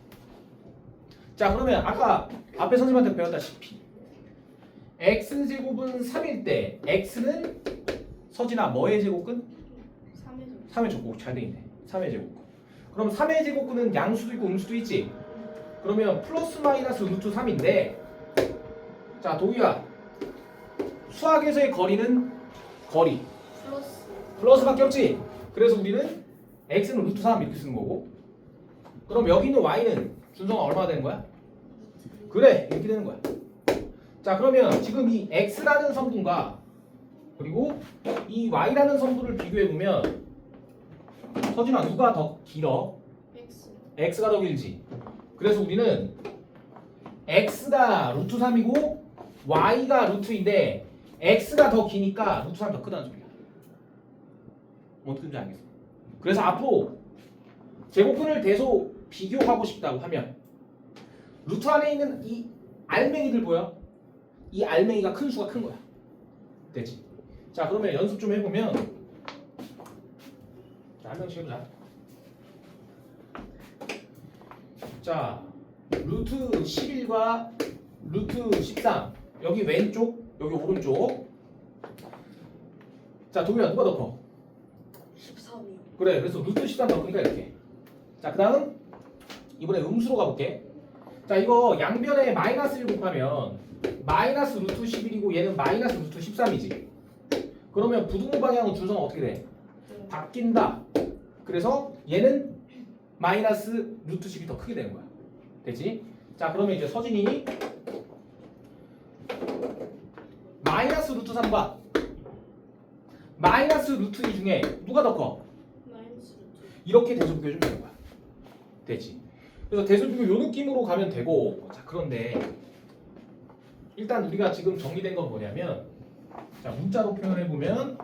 자, 그러면 아까 앞에 선생님한테 배웠다시피 x제곱은 3일 때 x는 서진아 뭐의 제곱근? 3의 3의 제곱. 잘 돼 있네. 3의 제곱. 그럼 3의 제곱근은 양수도 있고 음수도 있지? 그러면 플러스 마이너스 루트 3인데, 자, 도희야, 수학에서의 거리는 거리 플러스밖에 없지? 그래서 우리는 x는 루트 3 이렇게 쓰는 거고, 그럼 여기 있는 y는 준성아 얼마나 되는 거야? 그래, 이렇게 되는 거야. 자, 그러면 지금 이 x라는 성분과 그리고 이 y라는 성분을 비교해보면 서진아, 누가 더 길어? x. x가 더 길지. 그래서 우리는 x가 루트 3이고 y가 루트인데 x가 더 기니까 루트 3이 더 크다는 소리야. 뭐 어떻게 알겠어? 그래서 앞으로 제곱근을 대소 비교하고 싶다고 하면 루트 안에 있는 이 알맹이들 보여? 이 알맹이가 큰 수가 큰 거야. 되지? 자 그러면 연습 좀 해보면 자, 한 명씩 해보자. 자 루트 11과 루트 13 여기 왼쪽 여기 오른쪽. 자 도미야 누가 더 커? 13이요. 그래 그래서 루트 13 더 크니까 이렇게. 자 그 다음 이번에 음수로 가볼게. 자 이거 양변에 마이너스 1 곱하면 마이너스 루트 11이고 얘는 마이너스 루트 13이지. 그러면 부등호 방향은 준성은 어떻게 돼? 네. 바뀐다. 그래서 얘는 마이너스 루트 10이 더 크게 되는 거야. 되지? 자 그러면 이제 서진이 마이너스 루트 3과 마이너스 루트 2 중에 누가 더 커? 마이너스 루트. 이렇게 대소비교해주면 되는 거야. 되지? 그래서 대소비교 요 느낌으로 가면 되고. 자 그런데 일단 우리가 지금 정리된 건 뭐냐면 자 문자로 표현해보면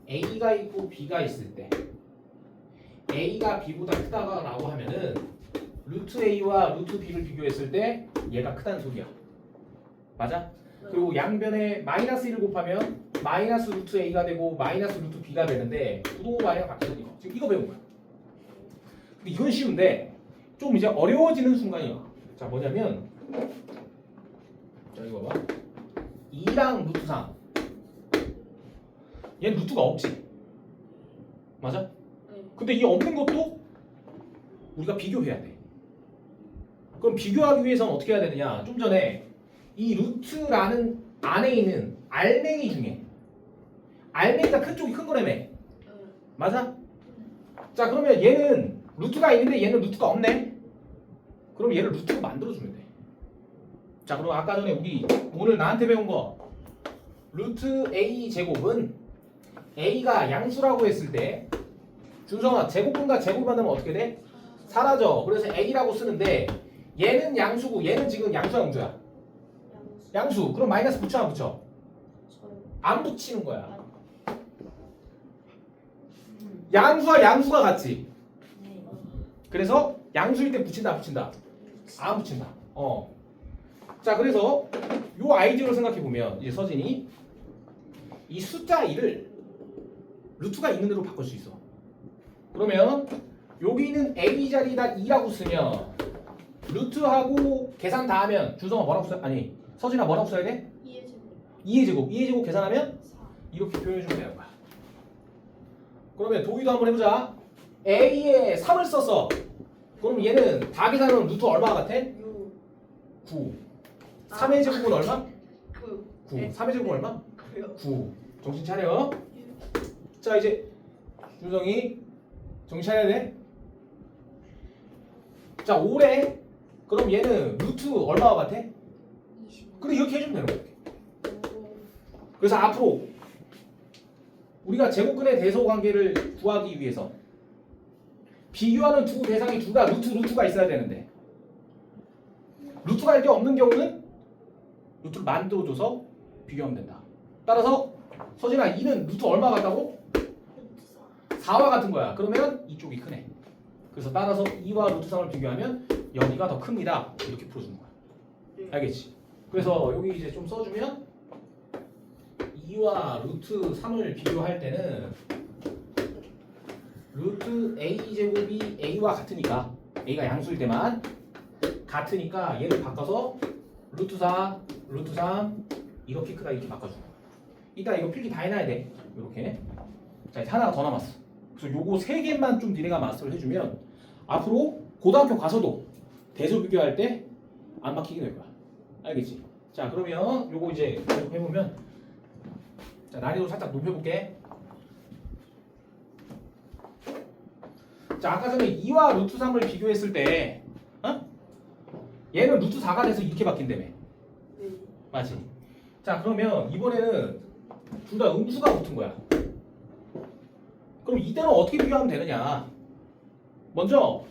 A가 있고 B가 있을 때 A가 B보다 크다라고 하면은 루트 A와 루트 B를 비교했을 때 얘가 크다는 소리야. 맞아? 그리고 양변에 마이너스 1을 곱하면 마이너스 루트 A가 되고 마이너스 루트 B가 되는데 부동호 방향이 바뀌는 이거. 지금 이거 배운 거야. 근데 이건 쉬운데 좀 이제 어려워지는 순간이 와. 자 뭐냐면 자 이거 봐봐. 2랑 루트 3 얘는 루트가 없지. 맞아? 네. 근데 이 없는 것도 우리가 비교해야 돼. 그럼 비교하기 위해서는 어떻게 해야 되느냐? 좀 전에 이 루트라는 안에 있는 알맹이 중에 알맹이가 큰 쪽이 큰 거라며. 네. 맞아? 자 그러면 얘는 루트가 있는데 얘는 루트가 없네. 그럼 얘를 루트로 만들어주면 돼. 자 그럼 아까 전에 우리 오늘 나한테 배운 거 루트 A 제곱은 A가 양수라고 했을 때 준성아 제곱분과 제곱을 만나면 어떻게 돼? 사라져. 그래서 A라고 쓰는데 얘는 양수고 얘는 지금 양수야 음수야? 양수. 양수. 그럼 마이너스 붙여 안 붙여? 저요. 안 붙이는 거야. 양수와 양수가 같지. 네. 그래서 양수일 때 붙인다 안 붙인다? 안 붙인다. 자 그래서 요 아이디어를 생각해 보면 이제 서진이 이 숫자 2를 루트가 있는 대로 바꿀 수 있어. 그러면 여기는 A 자리에다 2라고 쓰면 루트하고 계산 다 하면 준성아 뭐라고 써? 아니 서진아 뭐라고 써야 돼? 2의 제곱. 2의 제곱. 2의 제곱 계산하면 4. 이렇게 표현해 주면 되는 거야. 그러면 도희도 한번 해보자. A에 3을 썼어. 그럼 얘는 다 계산하면 루트 얼마 같아? 6. 9. 3의 제곱은 얼마? 9. 9. 네. 3의 제곱은 얼마? 그요. 9. 정신 차려. 자 이제 준성이 정신 차려야 돼. 자 5래. 그럼 얘는 루트 얼마와 같아? 20. 그래 이렇게 해주면 되는 거야. 그래서 앞으로 우리가 제곱근의 대소 관계를 구하기 위해서 비교하는 두 대상이 둘 다 루트가 있어야 되는데 루트가 이렇게 없는 경우는 루트를 만들어줘서 비교하면 된다. 따라서 서진아 2는 루트 얼마 같다고? 루트 4와 같은 거야. 그러면 이쪽이 크네. 그래서 따라서 2와 루트 3을 비교하면 여기가 더 큽니다. 이렇게 풀어주는 거야. 알겠지? 그래서 여기 이제 좀 써주면 2와 루트 3을 비교할 때는 루트 A 제곱이 A와 같으니까 A가 양수일 때만 같으니까 얘를 바꿔서 루트 4, 루트 3 이렇게 크다 이렇게 바꿔주는 거야. 이따 이거 필기 다 해놔야 돼. 이렇게. 자 이제 하나가 더 남았어. 그래서 요거 3개만 좀 니네가 마스터를 해주면 앞으로 고등학교 가서도 대소 비교할 때 안 막히게 될 거야. 알겠지? 자 그러면 요거 이제 계속 해보면 자 난이도 살짝 높여볼게. 자 아까 전에 2와 루트 3을 비교했을 때 얘는 루트 4가 돼서 이렇게 바뀐다며. 네. 맞지? 자 그러면 이번에는 둘 다 음수가 붙은 거야. 그럼 이때는 어떻게 비교하면 되느냐? 먼저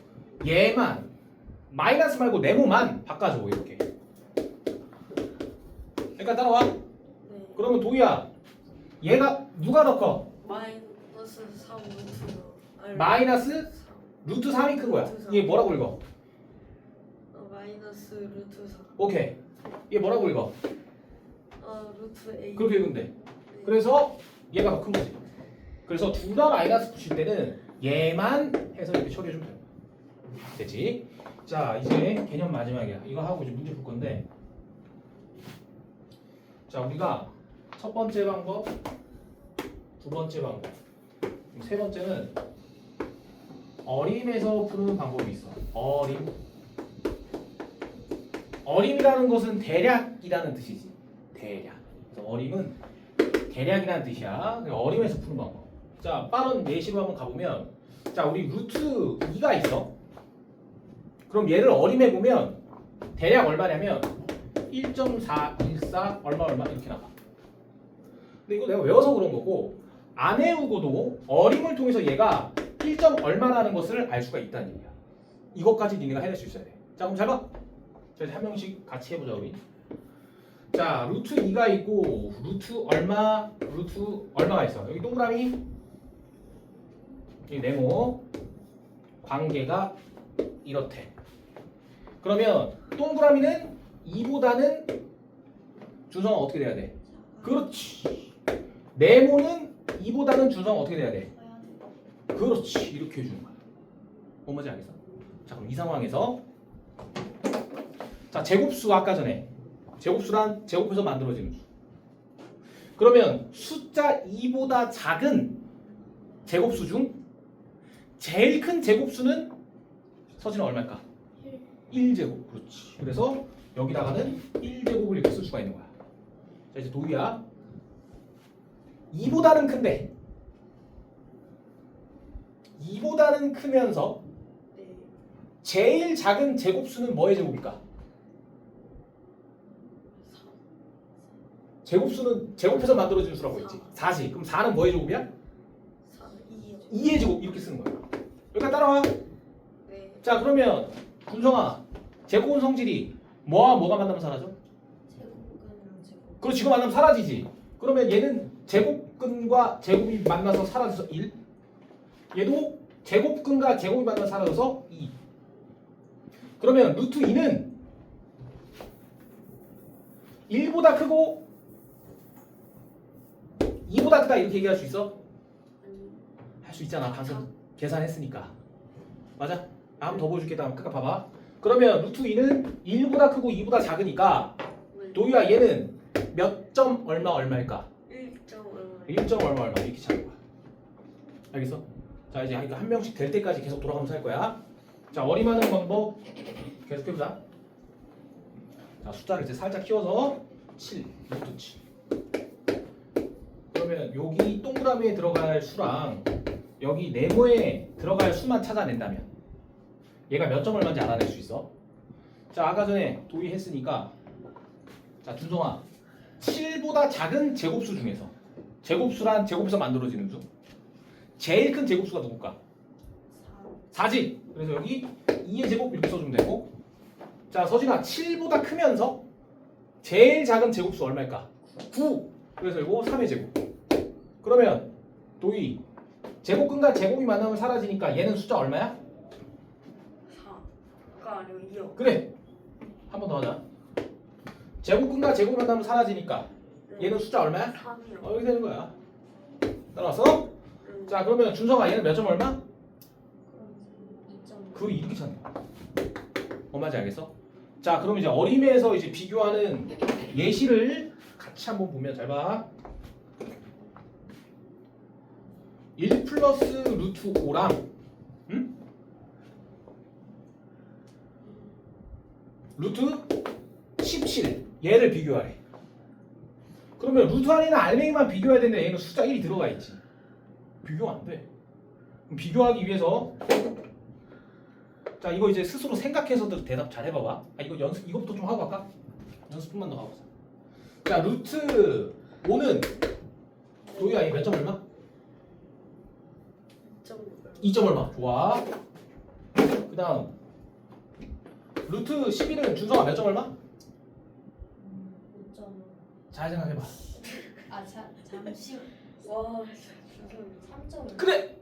얘만 마이너스 말고 네모만 바꿔줘 이렇게. 그러니까 따라와. 네. 그러면 도희야 얘가 누가 더 커? 마이너스 3 루트. 아니, 마이너스 루트 3이 큰 거야. 루트 3. 이게 뭐라고 읽어? 마이너스 루트 4. 오케이. 이게 뭐라고 읽어? 루트 A. 그렇게 읽으면 돼. 네. 그래서 얘가 더 큰 거지. 그래서 둘 다 마이너스 붙일 때는 얘만 해서 이렇게 처리해주면 돼. 됐지? 자, 이제 개념 마지막이야. 이거 하고 이제 문제 풀 건데. 자, 우리가 첫 번째 방법, 두 번째 방법, 세 번째는 어림에서 푸는 방법이 있어. 어림. 어림이라는 것은 대략이라는 뜻이지. 대략. 그래서 어림은 대략이라는 뜻이야. 그러니까 어림에서 푸는 방법. 자, 빠른 예시로 한번 가보면, 자, 우리 루트 2가 있어. 그럼 얘를 어림해 보면 대략 얼마냐면 1.414 얼마 이렇게 나와. 근데 이거 내가 외워서 그런 거고, 안 외우고도 어림을 통해서 얘가 1. 얼마라는 것을 알 수가 있다는 얘기야. 이것까지 니네가 해낼 수 있어야 돼. 자, 그럼 잘 봐. 자, 이제 한 명씩 같이 해보자 우리. 자, 루트 2가 있고 루트 얼마가 있어. 여기 동그라미, 여기 네모, 관계가 이렇대. 그러면 동그라미는 2보다는 준성은 어떻게 돼야 돼? 그렇지. 네모는 2보다는 준성은 어떻게 돼야 돼? 그렇지. 이렇게 해주는 거야. 뭔 말인지 알겠어? 자, 그럼 이 상황에서 자, 제곱수 아까 전에 제곱수란 제곱해서 만들어지는 수. 그러면 숫자 2보다 작은 제곱수 중 제일 큰 제곱수는 서진은 얼마일까? 1제곱. 그렇지. 그래서 여기다가는 1제곱을 이렇게 쓸 수가 있는 거야. 자, 이제 도희야. 2보다는 큰데 2보다는 크면서 네. 제일 작은 제곱수는 뭐의 제곱일까? 제곱수는 제곱해서 만들어지는 수라고 했지. 4지. 그럼 4는 뭐의 제곱이야? 4, 2요. 2의 제곱 이렇게 쓰는 거야. 여기까지 따라와. 네. 자, 그러면 준성아, 제곱은 성질이 뭐와 뭐가 만나면 사라져? 제곱근이랑 제곱. 그리고 지금 만나면 사라지지. 그러면 얘는 제곱근과 제곱이 만나서 사라져서 1. 얘도 제곱근과 제곱이 만나서 사라져서 2. 그러면 루트 2는 1보다 크고 2보다 크다 이렇게 얘기할 수 있어? 아니. 할 수 있잖아. 방금 계산했으니까. 맞아? 한번 더 보여줄게. 다음 끝까 봐봐. 그러면 루트 2는 1보다 크고 2보다 작으니까 네. 도희야 얘는 몇 점 얼마일까? 1.5. 1점 얼마 이렇게 찾는 거야. 알겠어? 자, 이제 한 명씩 될 때까지 계속 돌아가면서 할 거야. 자, 어림하는 방법 계속 해보자. 자, 숫자를 이제 살짝 키워서 7, 루트 7. 그러면 여기 동그라미에 들어갈 수랑 여기 네모에 들어갈 수만 찾아낸다면 얘가 몇 점 얼마인지 알아낼 수 있어. 자, 아까 전에 도희 했으니까 자, 준성아, 7보다 작은 제곱수 중에서 제곱수란 제곱에서 만들어지는 수 제일 큰 제곱수가 누굴까? 4지. 그래서 여기 2의 제곱 이렇게 써주면 되고. 자, 서진아, 7보다 크면서 제일 작은 제곱수 얼마일까? 9. 그래서 이거 3의 제곱. 그러면 도희, 제곱근과 제곱이 만나면 사라지니까 얘는 숫자 얼마야? 4가 아니고 2요. 그래. 한 번 더 하자. 제곱근과 제곱이 만나면 사라지니까 얘는 숫자 얼마야? 3이요. 이렇게 되는 거야. 따라왔어? 자, 그러면 준성아, 얘는 몇 점 얼마? 그럼 2점. 그 이렇게 찾는 거야. 뭔지 알겠어? 자, 그럼 이제 어림에서 이제 비교하는 예시를 같이 한번 보면 잘 봐. 1 플러스 루트 5랑 루트 17 얘를 비교하래. 그러면 루트 안에는 알맹이만 비교해야 되는데 얘는 숫자 1이 들어가 있지. 비교가 안 돼. 그럼 비교하기 위해서 자, 이거 이제 스스로 생각해서도 대답 잘 해봐봐. 이거 연습 이것부터 좀 하고 갈까? 연습 좀만 더 가보자. 자, 루트 5는 도희야 이몇 점 얼마? 2점 얼마? 좋아. 그 다음 루트 11은 준성아 몇 점 얼마? 5점. 잘 생각해봐. 잠시 와, 3점. 그래!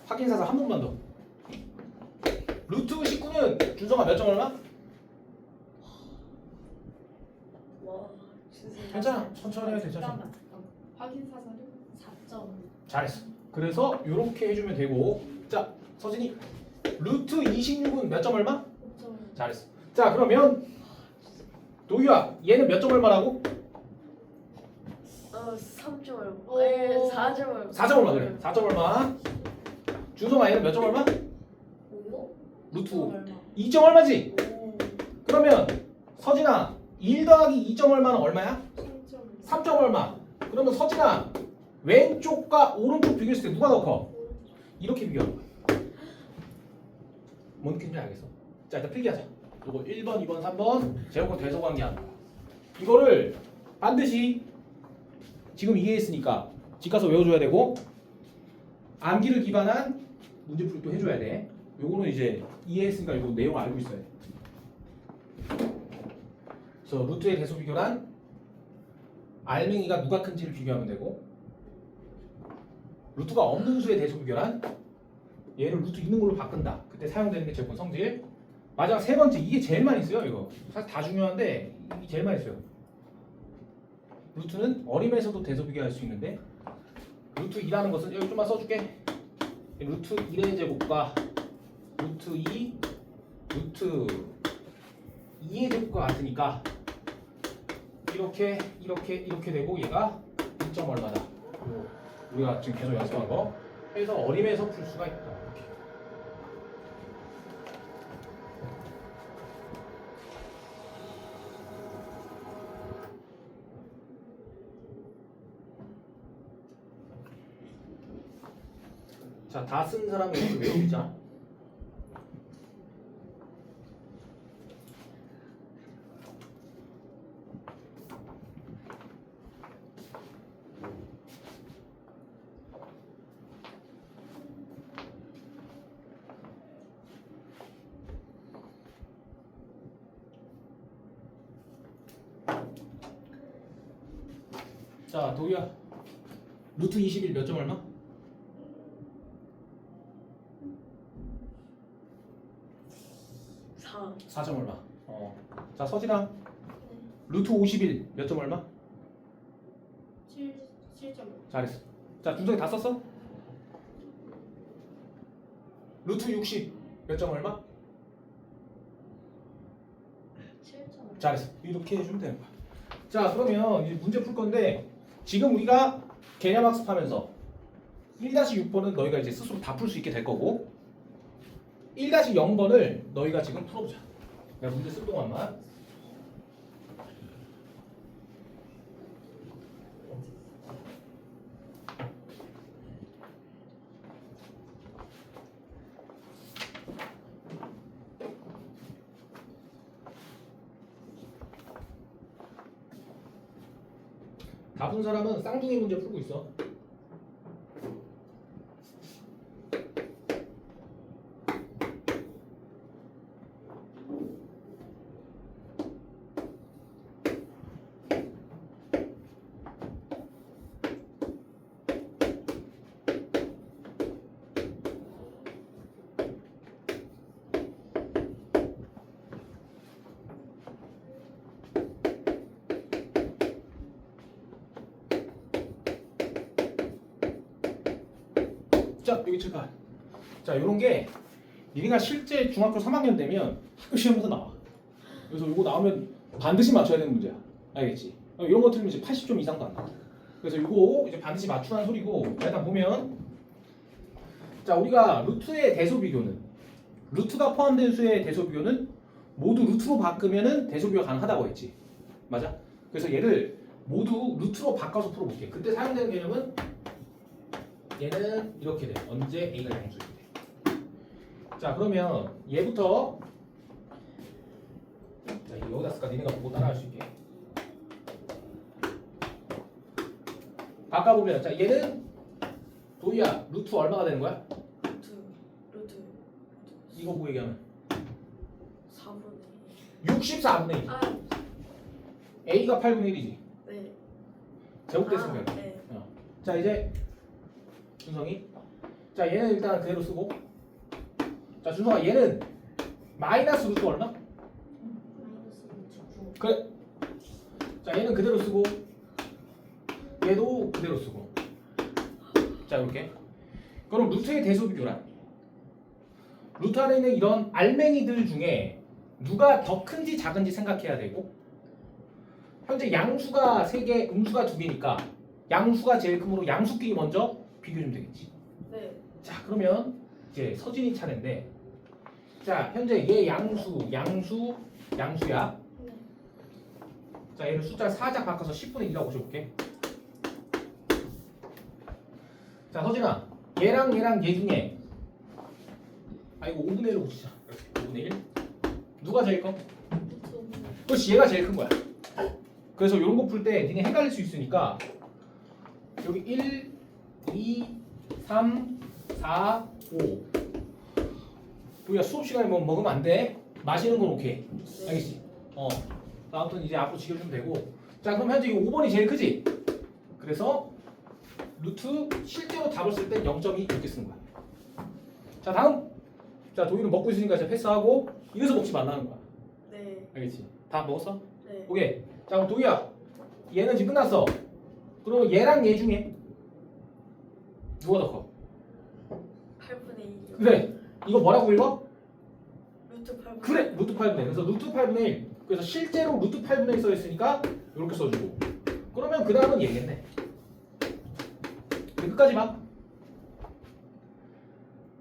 확인사사 한 번만 더. 루트 19는 준성아 몇 점 얼마? 와 진짜 괜찮아. 천천히 해도 괜찮아. 잠깐만. 확인 사살은 4점. 잘했어. 그래서 이렇게 해주면 되고 자 서진이 루트 26은 몇 점 얼마? 5점. 잘했어. 자 그러면 도유야 얘는 몇 점 얼마라고? 3점 얼마? 오. 네, 4점 얼마? 4점 얼마 그래. 4점 얼마. 준성아 얘는 몇 점 얼마? 5? 루트 5점 5. 얼마? 2점 얼마지? 오. 그러면 서진아 1 더하기 2점 얼마는 얼마야? 3점. 3점 얼마. 그러면 서진아 왼쪽과 오른쪽 비교했을 때 누가 더 커? 이렇게 비교하는 거야. 뭔 느낌인지 알겠어? 자 일단 필기하자. 요거 1번, 2번, 3번 제곱과 대소관계 하는 거야. 이거를 반드시 지금 이해했으니까 집 가서 외워줘야 되고 암기를 기반한 문제풀이 또 해줘야 돼. 요거는 이제 이해했으니까 이거 내용 알고 있어야 돼. 그래서 루트의 대소 비교란 알맹이가 누가 큰지를 비교하면 되고 루트가 없는 수의 대소 비교란 얘를 루트 있는 걸로 바꾼다. 그때 사용되는 게 제곱권 성질. 마지막 세 번째 이게 제일 많이 써요. 이거 사실 다 중요한데 이게 제일 많이 써요. 루트는 어림에서도 대소 비교할 수 있는데 루트 2라는 것은 여기 좀만 써줄게. 루트 1의 제곱과 루트 2, 루트 2의 제곱과 같으니까 이렇게 되고 얘가 2점 얼마다. 우리가 지금 계속 연습한 거 해서 어림에서 풀 수가 있다. 이렇게. 자, 다 쓴 사람은 이렇게 외우자. 자, 도희야. 루트 21 몇 점 얼마? 4점 얼마? 자, 서진아. 루트 51 몇 점 얼마? 7점. 잘했어. 자, 준성이 다 썼어? 루트 60 몇 점 얼마? 7점. 잘했어. 이렇게 해주면 되는 거야. 자, 그러면 이제 문제 풀 건데 지금 우리가 개념 학습하면서 1-6번은 너희가 이제 스스로 다 풀 수 있게 될 거고 1-0번을 너희가 지금 풀어보자. 내가 문제 쓸 동안만. 다 푼 사람은 쌍둥이 문제 풀고 있어. 자, 여기 칠판. 자, 요런 게 니네가 실제 중학교 3학년 되면 학교 시험에서 나와. 그래서 이거 나오면 반드시 맞춰야 되는 문제야. 알겠지? 이런 거 틀리면 이제 80점 이상도 안 나와. 그래서 이거 이제 반드시 맞추라는 소리고 일단 보면 자, 우리가 루트의 대소 비교는 루트가 포함된 수의 대소 비교는 모두 루트로 바꾸면은 대소 비교가 가능하다고 했지. 맞아? 그래서 얘를 모두 루트로 바꿔서 풀어볼게. 그때 사용되는 개념은 얘는 이렇게 돼. 언제 A가 양수일 때. 자, 그러면 얘부터 자, 여기다 쓸까? 니네가 보고 따라할 수 있게. 바꿔보면 자, 얘는 도희야 루트 얼마가 되는 거야? 루트 이거 보고 얘기하면 4분의 64분의 1. 아, A가 8분의 1이지. 네. 제곱됐으면 돼. 네. 자, 이제 준성이 자, 얘는 일단 그대로 쓰고 자, 준성아 얘는 마이너스 루트 얼마? 마이너스 루트 9. 그래. 자 얘는 그대로 쓰고 얘도 그대로 쓰고. 자 이렇게. 그럼 루트의 대소 비교란? 루트 안에 있는 이런 알맹이들 중에 누가 더 큰지 작은지 생각해야 되고, 현재 양수가 3개, 음수가 2개니까 양수가 제일 크므로 양수끼리 먼저 비교해주면 되겠지. 네. 자 그러면 이제 서진이 차례인데, 자 현재 얘 양수야. 네. 자 얘를 숫자 살짝 바꿔서 10분의 2라고 적을게. 자 서진아, 얘랑 얘 중에 이거 5분의 1로 붙이자. 5분의 1. 누가 제일 커? 루트 5분의 그렇지, 얘가 제일 큰 거야. 그래서 이런 거 풀 때 니네 헷갈릴 수 있으니까 여기 1, 2, 3, 4, 5. 우리가 수업 시간에 뭐 먹으면 안 돼. 마시는 건 오케이. 알겠지? 아무튼 이제 앞으로 지켜주면 되고. 자 그럼 현재 이거 5번이 제일 크지? 그래서 루트 실제로 답을 쓸 땐 0.2 이렇게 쓰는 거야. 자 다음. 자 도희는 먹고 있으니까 이제 패스하고, 이래서 먹지 말라는 거야. 네. 알겠지? 다 먹었어? 네. 오케이. 자 그럼 도희야, 얘는 지금 끝났어. 그러면 얘랑 얘 중에 누가 더 커? 8분의 2. 그래. 이거 뭐라고 읽어? 루트 8분의 1. 그래. 루트 8분의 1. 그래서 루트 8분의 1. 그래서 실제로 루트 8분의 1 써있으니까 이렇게 써주고. 그러면 그 다음은 얘겠네. 끝까지 봐.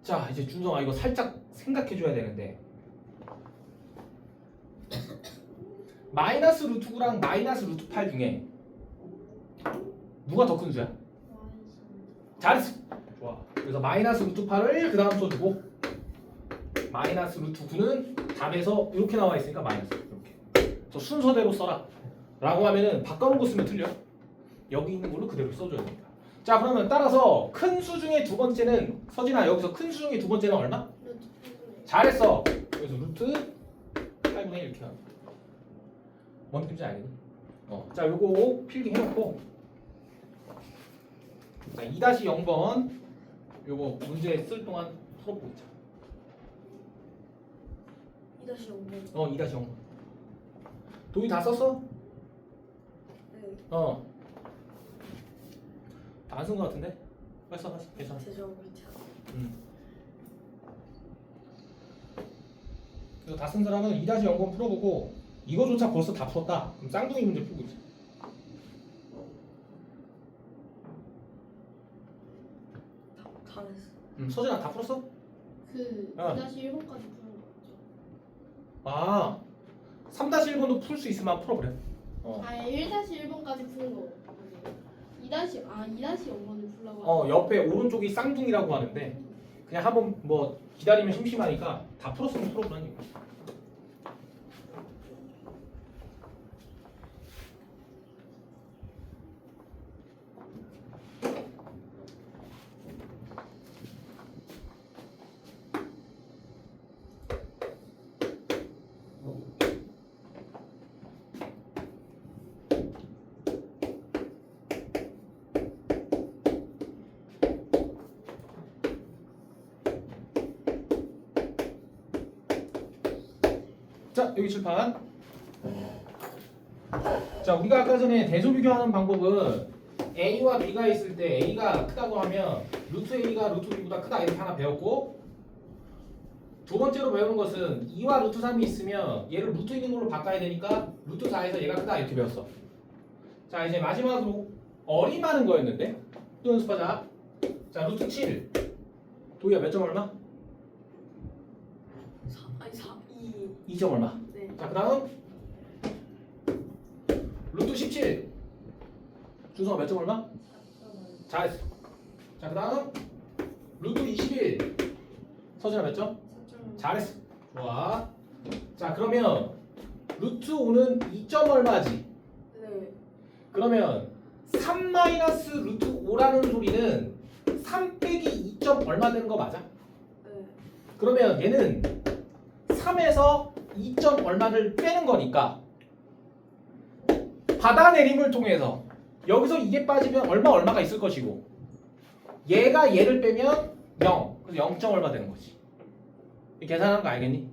자 이제 준성아, 이거 살짝 생각해줘야 되는데, 마이너스 루트 9랑 마이너스 루트 8 중에 누가 더 큰 수야? 마이너스 잘했어. 좋아. 그래서 마이너스 루트 8을 그 다음 써주고, 마이너스 루트 9는 답에서 이렇게 나와 있으니까 마이너스. 이렇게. 저 순서대로 써라 라고 하면은 바꿔놓은 거 쓰면 틀려. 여기 있는 걸로 그대로 써줘야 됩니다. 자 그러면 따라서 큰 수 중에 두 번째는, 서진아 여기서 큰 수 중에 두 번째는 얼마? 루트 8분의 잘했어. 그래서 루트 8분의 1 이렇게 나와. 뭔 느낌인지 알겠니? 자 요거 필기 해놓고, 자 2-0번 요거 문제 쓸 동안 풀어보고 있자. 2-5번. 2-0번. 도희 다 썼어? 네. 다 안 쓴 거 같은데? 빨리 써. 괜찮아. 제점 밑에. 그래서 다 쓴 사람은 2-0번 풀어보고, 이거조차 벌써 다 풀었다. 그럼 쌍둥이 문제 풀고 있어. 다 했어. 서진아 다 풀었어? 그 어. 2-1번까지 푸는 거 맞죠? 아 3-1번도 풀 수 있으면 풀어버려. 1-1번까지 푸는 거 아니에요? 2-0번을 풀라고 옆에 오른쪽이 쌍둥이라고 하는데, 그냥 한번 뭐 기다리면 심심하니까 다 풀었으면 풀어보라니까. 자 여기 칠판. 자 우리가 아까 전에 대소 비교하는 방법은 A와 B가 있을 때 A가 크다고 하면 루트 A가 루트 B보다 크다 이렇게 하나 배웠고, 두 번째로 배우는 것은 2와 루트 3이 있으면 얘를 루트 있는 걸로 바꿔야 되니까 루트 4에서 얘가 크다 이렇게 배웠어. 자 이제 마지막으로 어림하는 거였는데 또 연습하자. 자 루트 7. 도희야 몇 점 얼마? 2. 2점 얼마? 네. 자 그 다음 루트 17. 준성아 몇 점 얼마? 잘했어. 자 그 다음 루트 21. 서진아 몇 점? 4점 잘했어. 좋아. 자 그러면 루트 5는 2점 얼마지? 네. 그러면 3 마이너스 루트 5라는 소리는 3 빼기 2점 얼마 되는 거 맞아? 네. 그러면 얘는 3에서 2점 얼마를 빼는 거니까 받아내림을 통해서 여기서 이게 빠지면 얼마가 있을 것이고, 얘가 얘를 빼면 0. 그래서 0점 얼마 되는 거지. 계산하는 거 알겠니?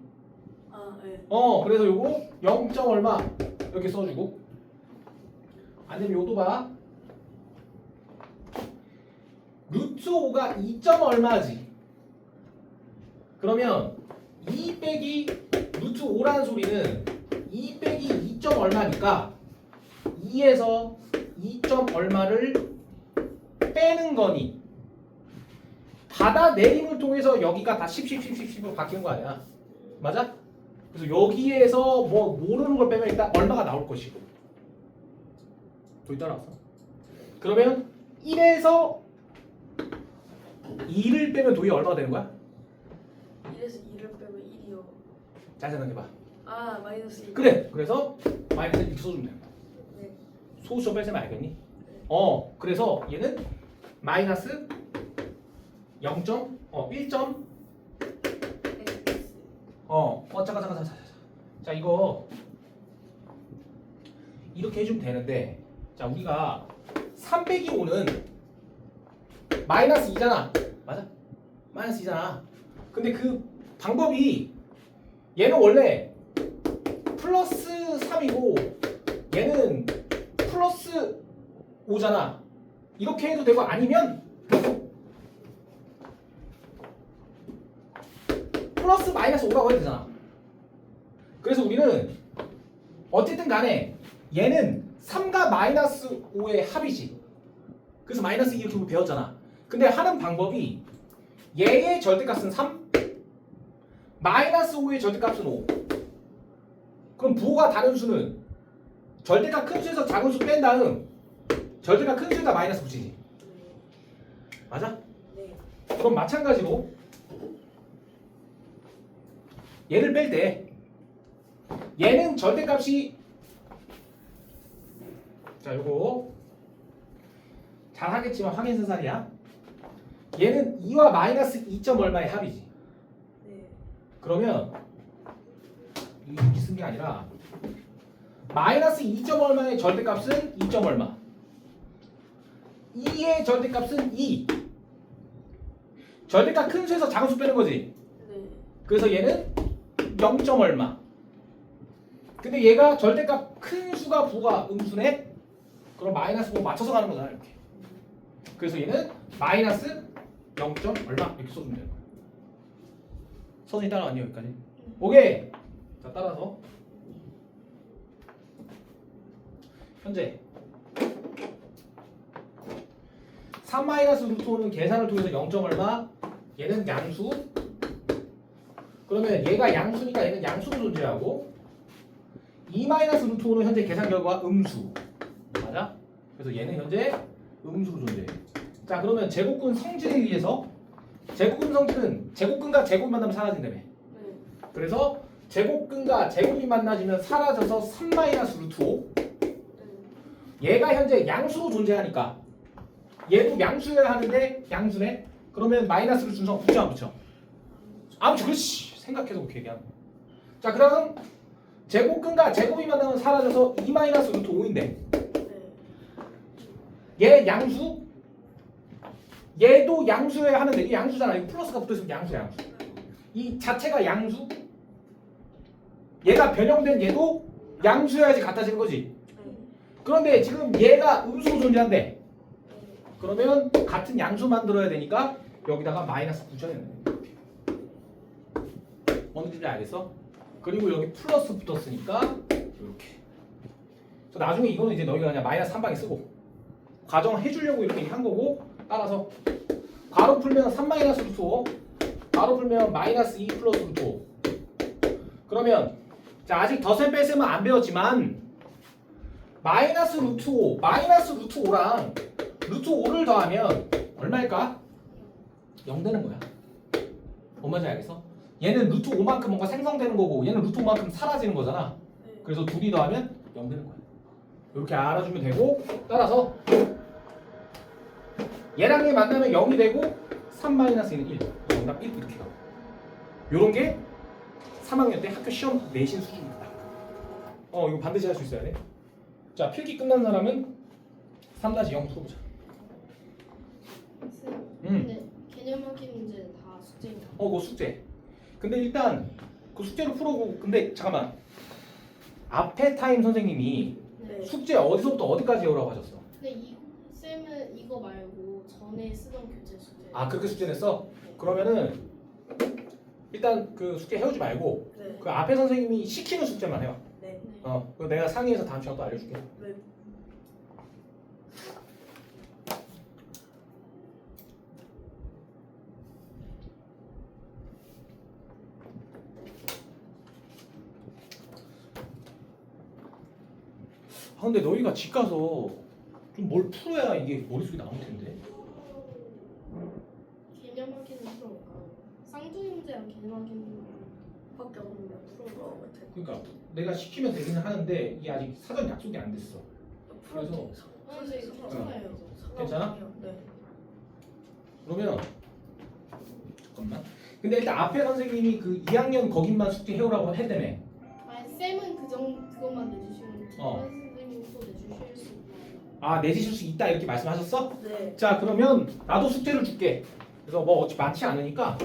그래서 요거 0. 얼마 이렇게 써주고 아니면 요도 봐. 루트 5가 2. 얼마지? 그러면 2 빼기 루트 5라는 소리는 2 빼기 2. 얼마니까 2에서 2. 얼마를 빼는 거니 받아내림을 통해서 여기가 다 10으로 바뀌는 거 아니야? 맞아? 그래서 여기에서 뭐 모르는 걸 빼면 일단 얼마가 나올 것이고 거기 따라왔어. 그러면 1에서 2를 빼면 도이 얼마가 되는 거야? 1에서 2를 빼면 1이요. 잘 생각해봐. 아 마이너스 1. 그래. 그래서 마이너스 이렇게 써주면 돼. 네. 소수점 뺄셈 알겠니? 그래서 얘는 마이너스 0. 1. X. 잠깐. 자, 이거 이렇게 해주면 되는데, 자, 우리가 3 빼기 5는 마이너스 2잖아. 맞아? 마이너스 2잖아. 근데 그 방법이 얘는 원래 플러스 3이고 얘는 플러스 5잖아. 이렇게 해도 되고 아니면 플러스 마이너스 5라고 해도 되잖아. 그래서 우리는 어쨌든 간에 얘는 3과 마이너스 5의 합이지. 그래서 마이너스 2 이렇게 우리 배웠잖아. 근데 하는 방법이 얘의 절대값은 3, 마이너스 5의 절대값은 5. 그럼 부호가 다른 수는 절대값 큰 수에서 작은 수 뺀 다음 절대값 큰 수에다 마이너스 붙이지. 맞아? 네. 그럼 마찬가지로 얘를 뺄 때 얘는 절대값이 자 요거 잘 하겠지만 확인사살이야. 얘는 2와 마이너스 2. 얼마의 합이지. 네. 그러면 이렇게 쓴 게 아니라 마이너스 2. 얼마의 절대값은 2. 얼마 2의 절대값은 2. 절대값 큰 수에서 작은 수 빼는 거지. 네. 그래서 얘는 0. 얼마. 근데 얘가 절대값 큰 수가 부가 음수네. 그럼 마이너스 5 맞춰서 가는 거잖아 이렇게. 그래서 얘는 마이너스 0. 얼마 이렇게 써주면 되는 거야. 선생님 따라왔니 여기까지? 오케이. 자 따라서 현재 3 마이너스 루트 5는 계산을 통해서 0. 얼마 얘는 양수. 그러면 얘가 양수니까 얘는 양수로 존재하고 2 마이너스 루트 5는 현재 계산 결과 음수. 맞아? 그래서 얘는 현재 음수로 존재해. 자 그러면 제곱근 성질에 의해서 제곱근 성질은 제곱근과 제곱이 만나면 사라진다며. 네. 그래서 제곱근과 제곱이 만나지면 사라져서 3 마이너스 루트 5. 얘가 현재 양수로 존재하니까 얘도 양수여야 하는데 양수네. 그러면 마이너스를 준성 붙여 안 붙여? 안 붙여. 그렇지. 생각해서 그렇게 얘기하는 거야. 자 그럼 제곱근과 제곱이 만나면 사라져서 2 마이너스 루트 5인데 네. 얘 양수? 얘도 양수여야 하는데 이 양수잖아. 이 플러스가 붙어있으면 양수야 양수. 이 자체가 양수? 얘가 변형된 얘도 양수여야지 같아지는 거지. 네. 그런데 지금 얘가 음수로 존재한대. 그러면 같은 양수 만들어야 되니까 여기다가 마이너스 붙여야 되는 거야. 어느 정도 알겠어? 그리고 여기 플러스 붙었으니까 이렇게. 그래서 나중에 이거는 이제 너희가 그냥 마이너스 한 방에 쓰고 과정 해주려고 이렇게 한 거고 따라서 괄호 풀면 3 마이너스 루트 5, 괄호 풀면 마이너스 2 플러스 루트 5. 그러면 자 아직 덧셈 뺄셈은 안 배웠지만 마이너스 루트 5, 마이너스 루트 5랑 루트 5를 더하면 얼마일까? 0 되는 거야. 뭔 말인지 알겠어? 얘는 루트 5만큼 뭔가 생성되는 거고 얘는 루트 5만큼 사라지는 거잖아. 네. 그래서 둘이 더하면 0 되는 거야. 이렇게 알아주면 되고 따라서 얘랑 얘 만나면 0이 되고 3-1은 1. 정답 1 이렇게 가. 요런 게 3학년 때 학교 시험 내신 수준입니다. 이거 반드시 할 수 있어야 돼. 자 필기 끝난 사람은 3-0 풀어보자. 근데 개념 확인 문제는 다 숙제인가? 그거 숙제. 근데 일단 그 숙제를 풀어보고 근데 잠깐만 앞에 타임 선생님이 네. 숙제 어디서부터 어디까지 해오라고 하셨어? 근데 이 쌤은 이거 말고 전에 쓰던 교재 숙제. 아 그렇게 숙제 냈어? 그러면은 일단 그 숙제 해오지 말고 네. 그 앞에 선생님이 시키는 숙제만 해요. 네. 네. 그거 내가 상의해서 다음 시간에 또 알려줄게. 네. 아 근데 너희가 집 가서 좀 뭘 풀어야 이게 머릿속에 나올 텐데. 개념 확인은 풀어볼까요? 쌍둥이 문제랑 개념 확인은 밖에 없는데 풀어거 같아. 그러니까 내가 시키면 되기는 하는데 이게 아직 사전 약속이 안 됐어. 그래서 근데 괜찮아요. 괜찮아? 네. 그러면 잠깐만. 근데 일단 앞에 선생님이 그 2학년 거긴만 숙제 해오라고 했다며. 아니 쌤은 그것만 내주시면 어. 다른 선생님이 또 내주실 수 있나요? 아 내주실 수 있다 이렇게 말씀하셨어? 네. 자 그러면 나도 숙제를 줄게. 그래서 뭐 어찌 많지 않으니까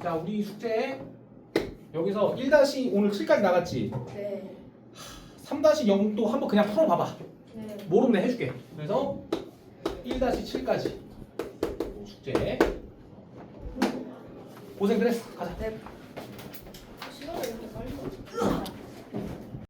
자 우리 숙제 여기서 1- 오늘 7까지 나갔지. 네. 3-0도 한번 그냥 풀어봐봐. 네. 모르면 내가 해줄게. 그래서 1-7까지 숙제 고생들 했어. 가자. 네. 시간을 이렇게 빨리.